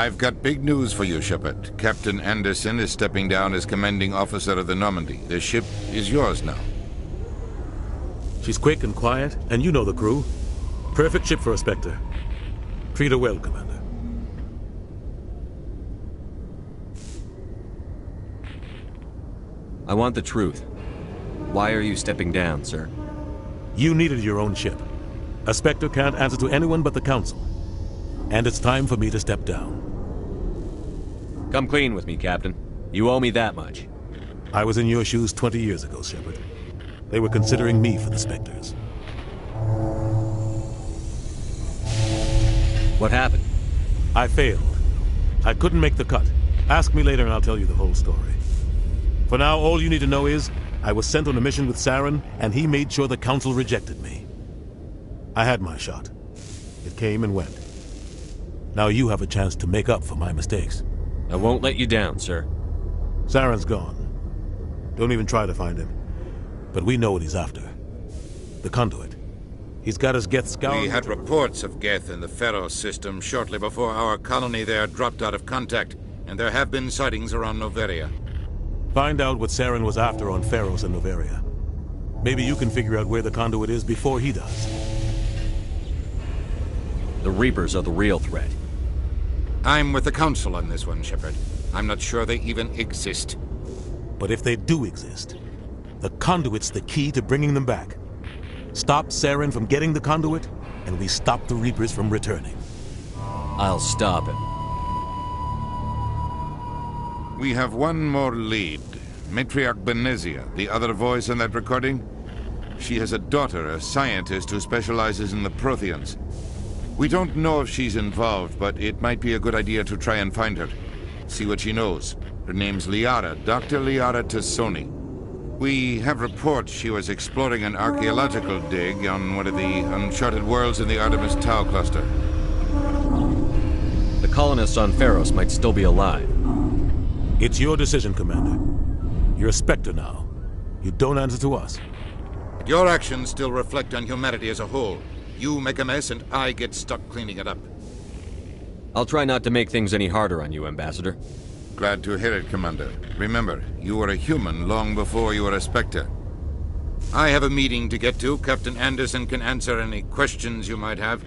I've got big news for you, Shepard. Captain Anderson is stepping down as commanding officer of the Normandy. The ship is yours now. She's quick and quiet, and you know the crew. Perfect ship for a Spectre. Treat her well, Commander. I want the truth. Why are you stepping down, sir? You needed your own ship. A Spectre can't answer to anyone but the Council. And it's time for me to step down. Come clean with me, Captain. You owe me that much. I was in your shoes 20 years ago, Shepard. They were considering me for the Spectres. What happened? I failed. I couldn't make the cut. Ask me later and I'll tell you the whole story. For now, all you need to know is, I was sent on a mission with Saren, and he made sure the Council rejected me. I had my shot. It came and went. Now you have a chance to make up for my mistakes. I won't let you down, sir. Saren's gone. Don't even try to find him. But we know what he's after. The conduit. He's got his Geth scoured. We had reports of Geth in the Pharos system shortly before our colony there dropped out of contact, and there have been sightings around Noveria. Find out what Saren was after on Pharos and Noveria. Maybe you can figure out where the conduit is before he does. The Reapers are the real threat. I'm with the Council on this one, Shepard. I'm not sure they even exist. But if they do exist, the conduit's the key to bringing them back. Stop Saren from getting the conduit, and we stop the Reapers from returning. I'll stop him. We have one more lead. Matriarch Benezia, the other voice in that recording. She has a daughter, a scientist who specializes in the Protheans. We don't know if she's involved, but it might be a good idea to try and find her. See what she knows. Her name's Liara, Dr. Liara Tassoni. We have reports she was exploring an archaeological dig on one of the uncharted worlds in the Artemis Tau cluster. The colonists on Pharos might still be alive. It's your decision, Commander. You're a Spectre now. You don't answer to us. But your actions still reflect on humanity as a whole. You make a mess and I get stuck cleaning it up. I'll try not to make things any harder on you, Ambassador. Glad to hear it, Commander. Remember, you were a human long before you were a Spectre. I have a meeting to get to. Captain Anderson can answer any questions you might have.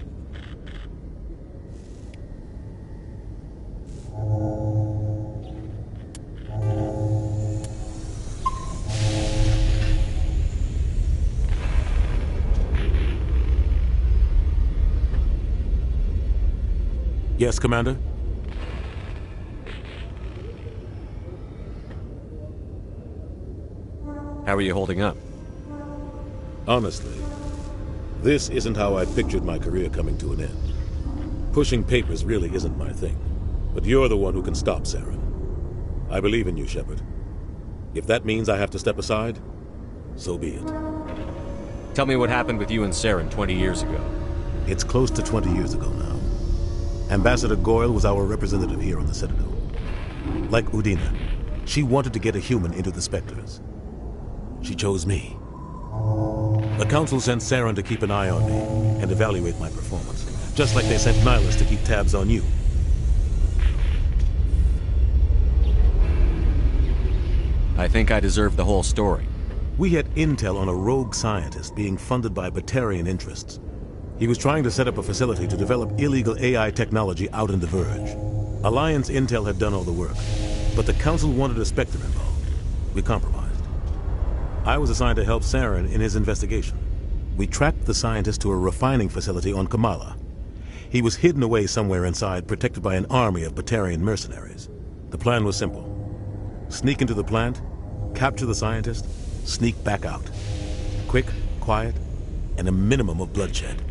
Yes, Commander? How are you holding up? Honestly, this isn't how I pictured my career coming to an end. Pushing papers really isn't my thing. But you're the one who can stop Saren. I believe in you, Shepard. If that means I have to step aside, so be it. Tell me what happened with you and Saren 20 years ago. It's close to 20 years ago now. Ambassador Goyle was our representative here on the Citadel. Like Udina, she wanted to get a human into the Spectres. She chose me. The Council sent Saren to keep an eye on me and evaluate my performance, just like they sent Nihilus to keep tabs on you. I think I deserve the whole story. We had intel on a rogue scientist being funded by Batarian interests. He was trying to set up a facility to develop illegal AI technology out in the Verge. Alliance intel had done all the work, but the Council wanted a Spectre involved. We compromised. I was assigned to help Saren in his investigation. We tracked the scientist to a refining facility on Kamala. He was hidden away somewhere inside, protected by an army of Batarian mercenaries. The plan was simple. Sneak into the plant, capture the scientist, sneak back out. Quick, quiet, and a minimum of bloodshed.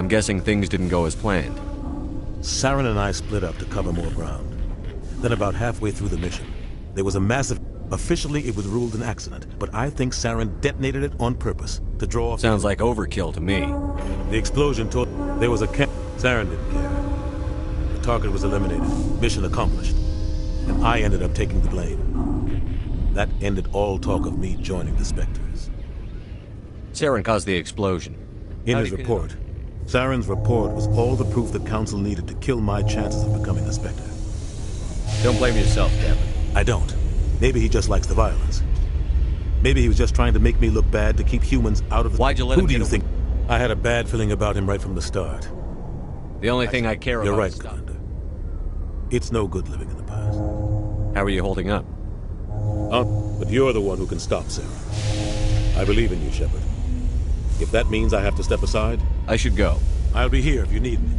I'm guessing things didn't go as planned. Saren and I split up to cover more ground. Then about halfway through the mission, there was a massive... Officially, it was ruled an accident, but I think Saren detonated it on purpose to draw off... Sounds like overkill to me. The explosion told... There was a camp... Saren didn't care. The target was eliminated. Mission accomplished. And I ended up taking the blame. That ended all talk of me joining the Spectres. Saren caused the explosion. In his report, Saren's report was all the proof the Council needed to kill my chances of becoming a Spectre. Don't blame yourself, Captain. I don't. Maybe he just likes the violence. Maybe he was just trying to make me look bad to keep humans out of the... Why'd you let him Who do you think? I had a bad feeling about him right from the start. The only thing I care about... You're right, Commander. It's no good living in the past. How are you holding up? But you're the one who can stop Saren. I believe in you, Shepard. If that means I have to step aside... I should go. I'll be here if you need me.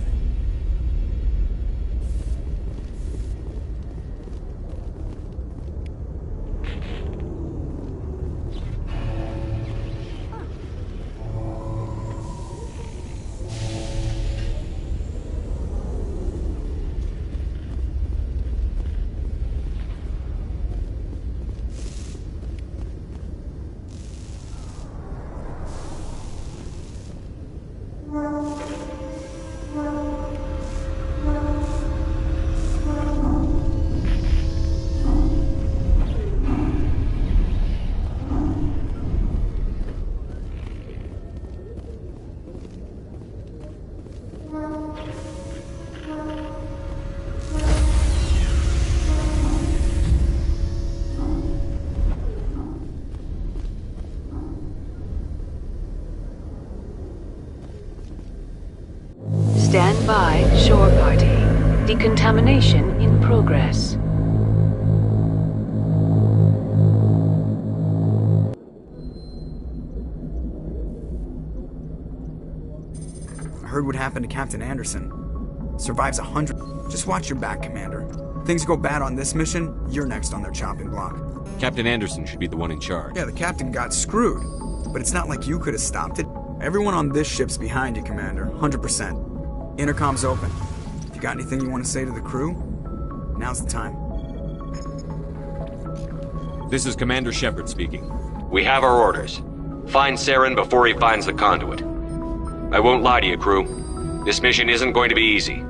Stand by, shore party. Decontamination in progress. I heard what happened to Captain Anderson. Survives 100. Just watch your back, Commander. Things go bad on this mission, you're next on their chopping block. Captain Anderson should be the one in charge. Yeah, the captain got screwed. But it's not like you could have stopped it. Everyone on this ship's behind you, Commander. 100%. Intercom's open. If you got anything you want to say to the crew, now's the time. This is Commander Shepard speaking. We have our orders. Find Saren before he finds the conduit. I won't lie to you, crew. This mission isn't going to be easy.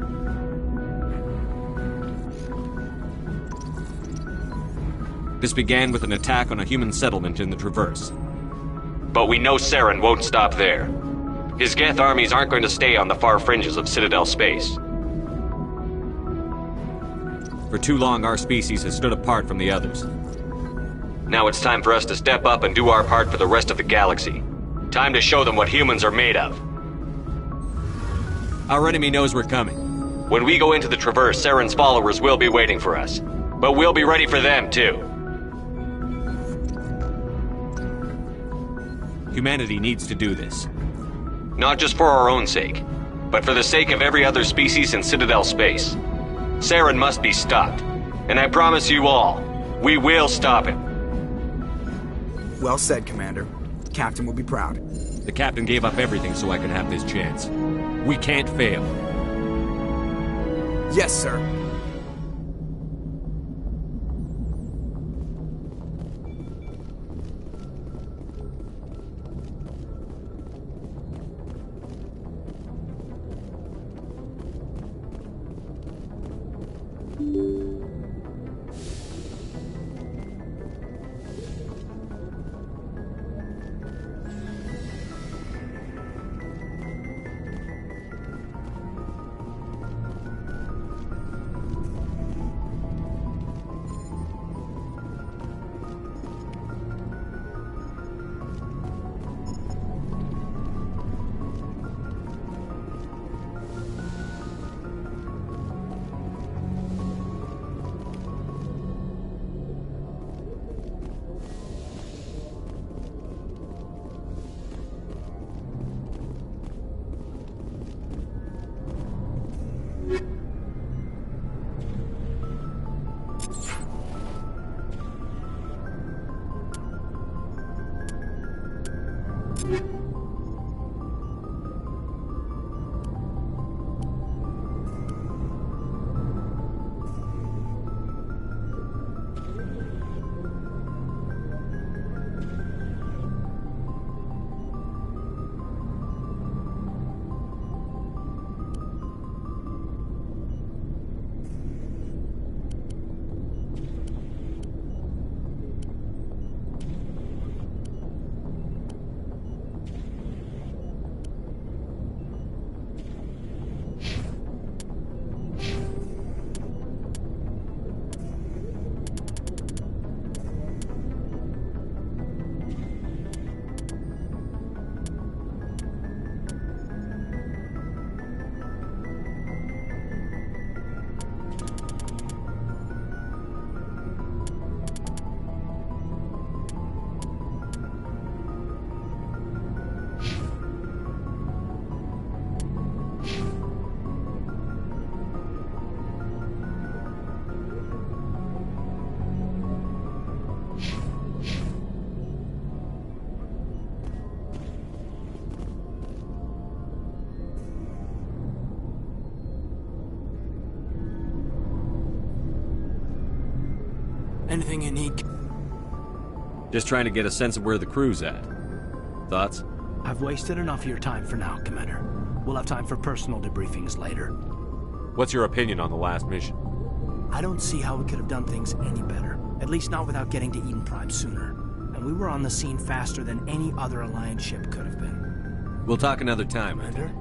This began with an attack on a human settlement in the Traverse. But we know Saren won't stop there. His Geth armies aren't going to stay on the far fringes of Citadel space. For too long, our species has stood apart from the others. Now it's time for us to step up and do our part for the rest of the galaxy. Time to show them what humans are made of. Our enemy knows we're coming. When we go into the Traverse, Saren's followers will be waiting for us. But we'll be ready for them, too. Humanity needs to do this. Not just for our own sake, but for the sake of every other species in Citadel space. Saren must be stopped. And I promise you all, we will stop him. Well said, Commander. The captain will be proud. The captain gave up everything so I could have this chance. We can't fail. Yes, sir. Anything you need? Just trying to get a sense of where the crew's at. Thoughts? I've wasted enough of your time for now, Commander. We'll have time for personal debriefings later. What's your opinion on the last mission? I don't see how we could have done things any better. At least not without getting to Eden Prime sooner. And we were on the scene faster than any other Alliance ship could have been. We'll talk another time, Commander.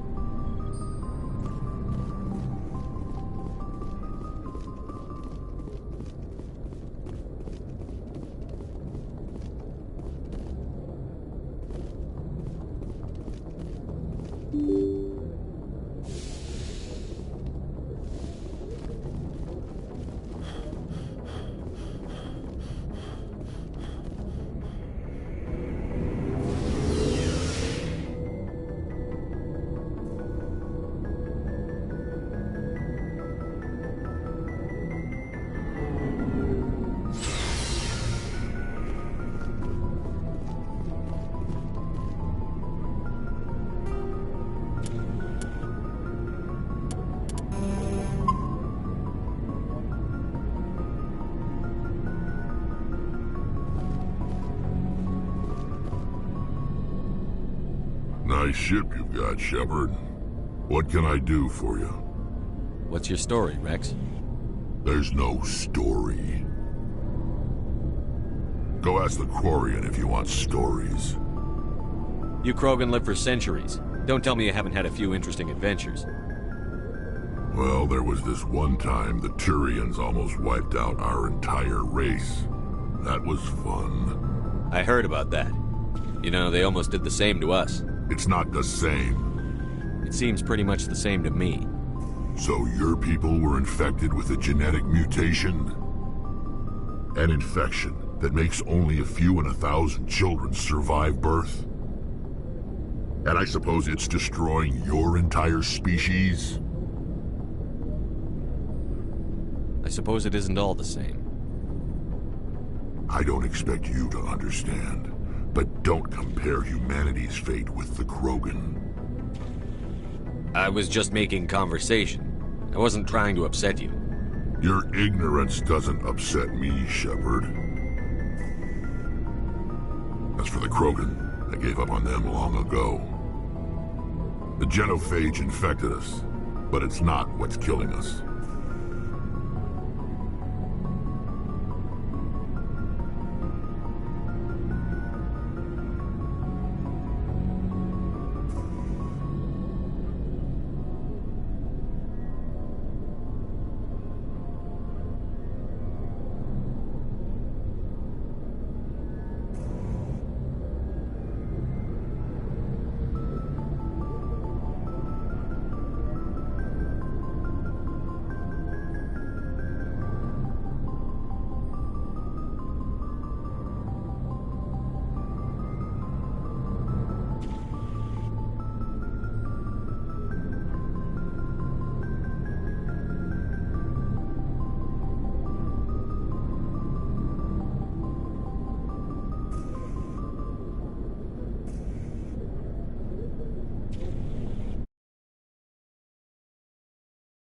Nice ship you've got, Shepard. What can I do for you? What's your story, Rex? There's no story. Go ask the Quarian if you want stories. You Krogan lived for centuries. Don't tell me you haven't had a few interesting adventures. Well, there was this one time the Turians almost wiped out our entire race. That was fun. I heard about that. You know, they almost did the same to us. It's not the same. It seems pretty much the same to me. So your people were infected with a genetic mutation? An infection that makes only a few in 1,000 children survive birth? And I suppose it's destroying your entire species? I suppose it isn't all the same. I don't expect you to understand. But don't compare humanity's fate with the Krogan. I was just making conversation. I wasn't trying to upset you. Your ignorance doesn't upset me, Shepard. As for the Krogan, I gave up on them long ago. The genophage infected us, but it's not what's killing us.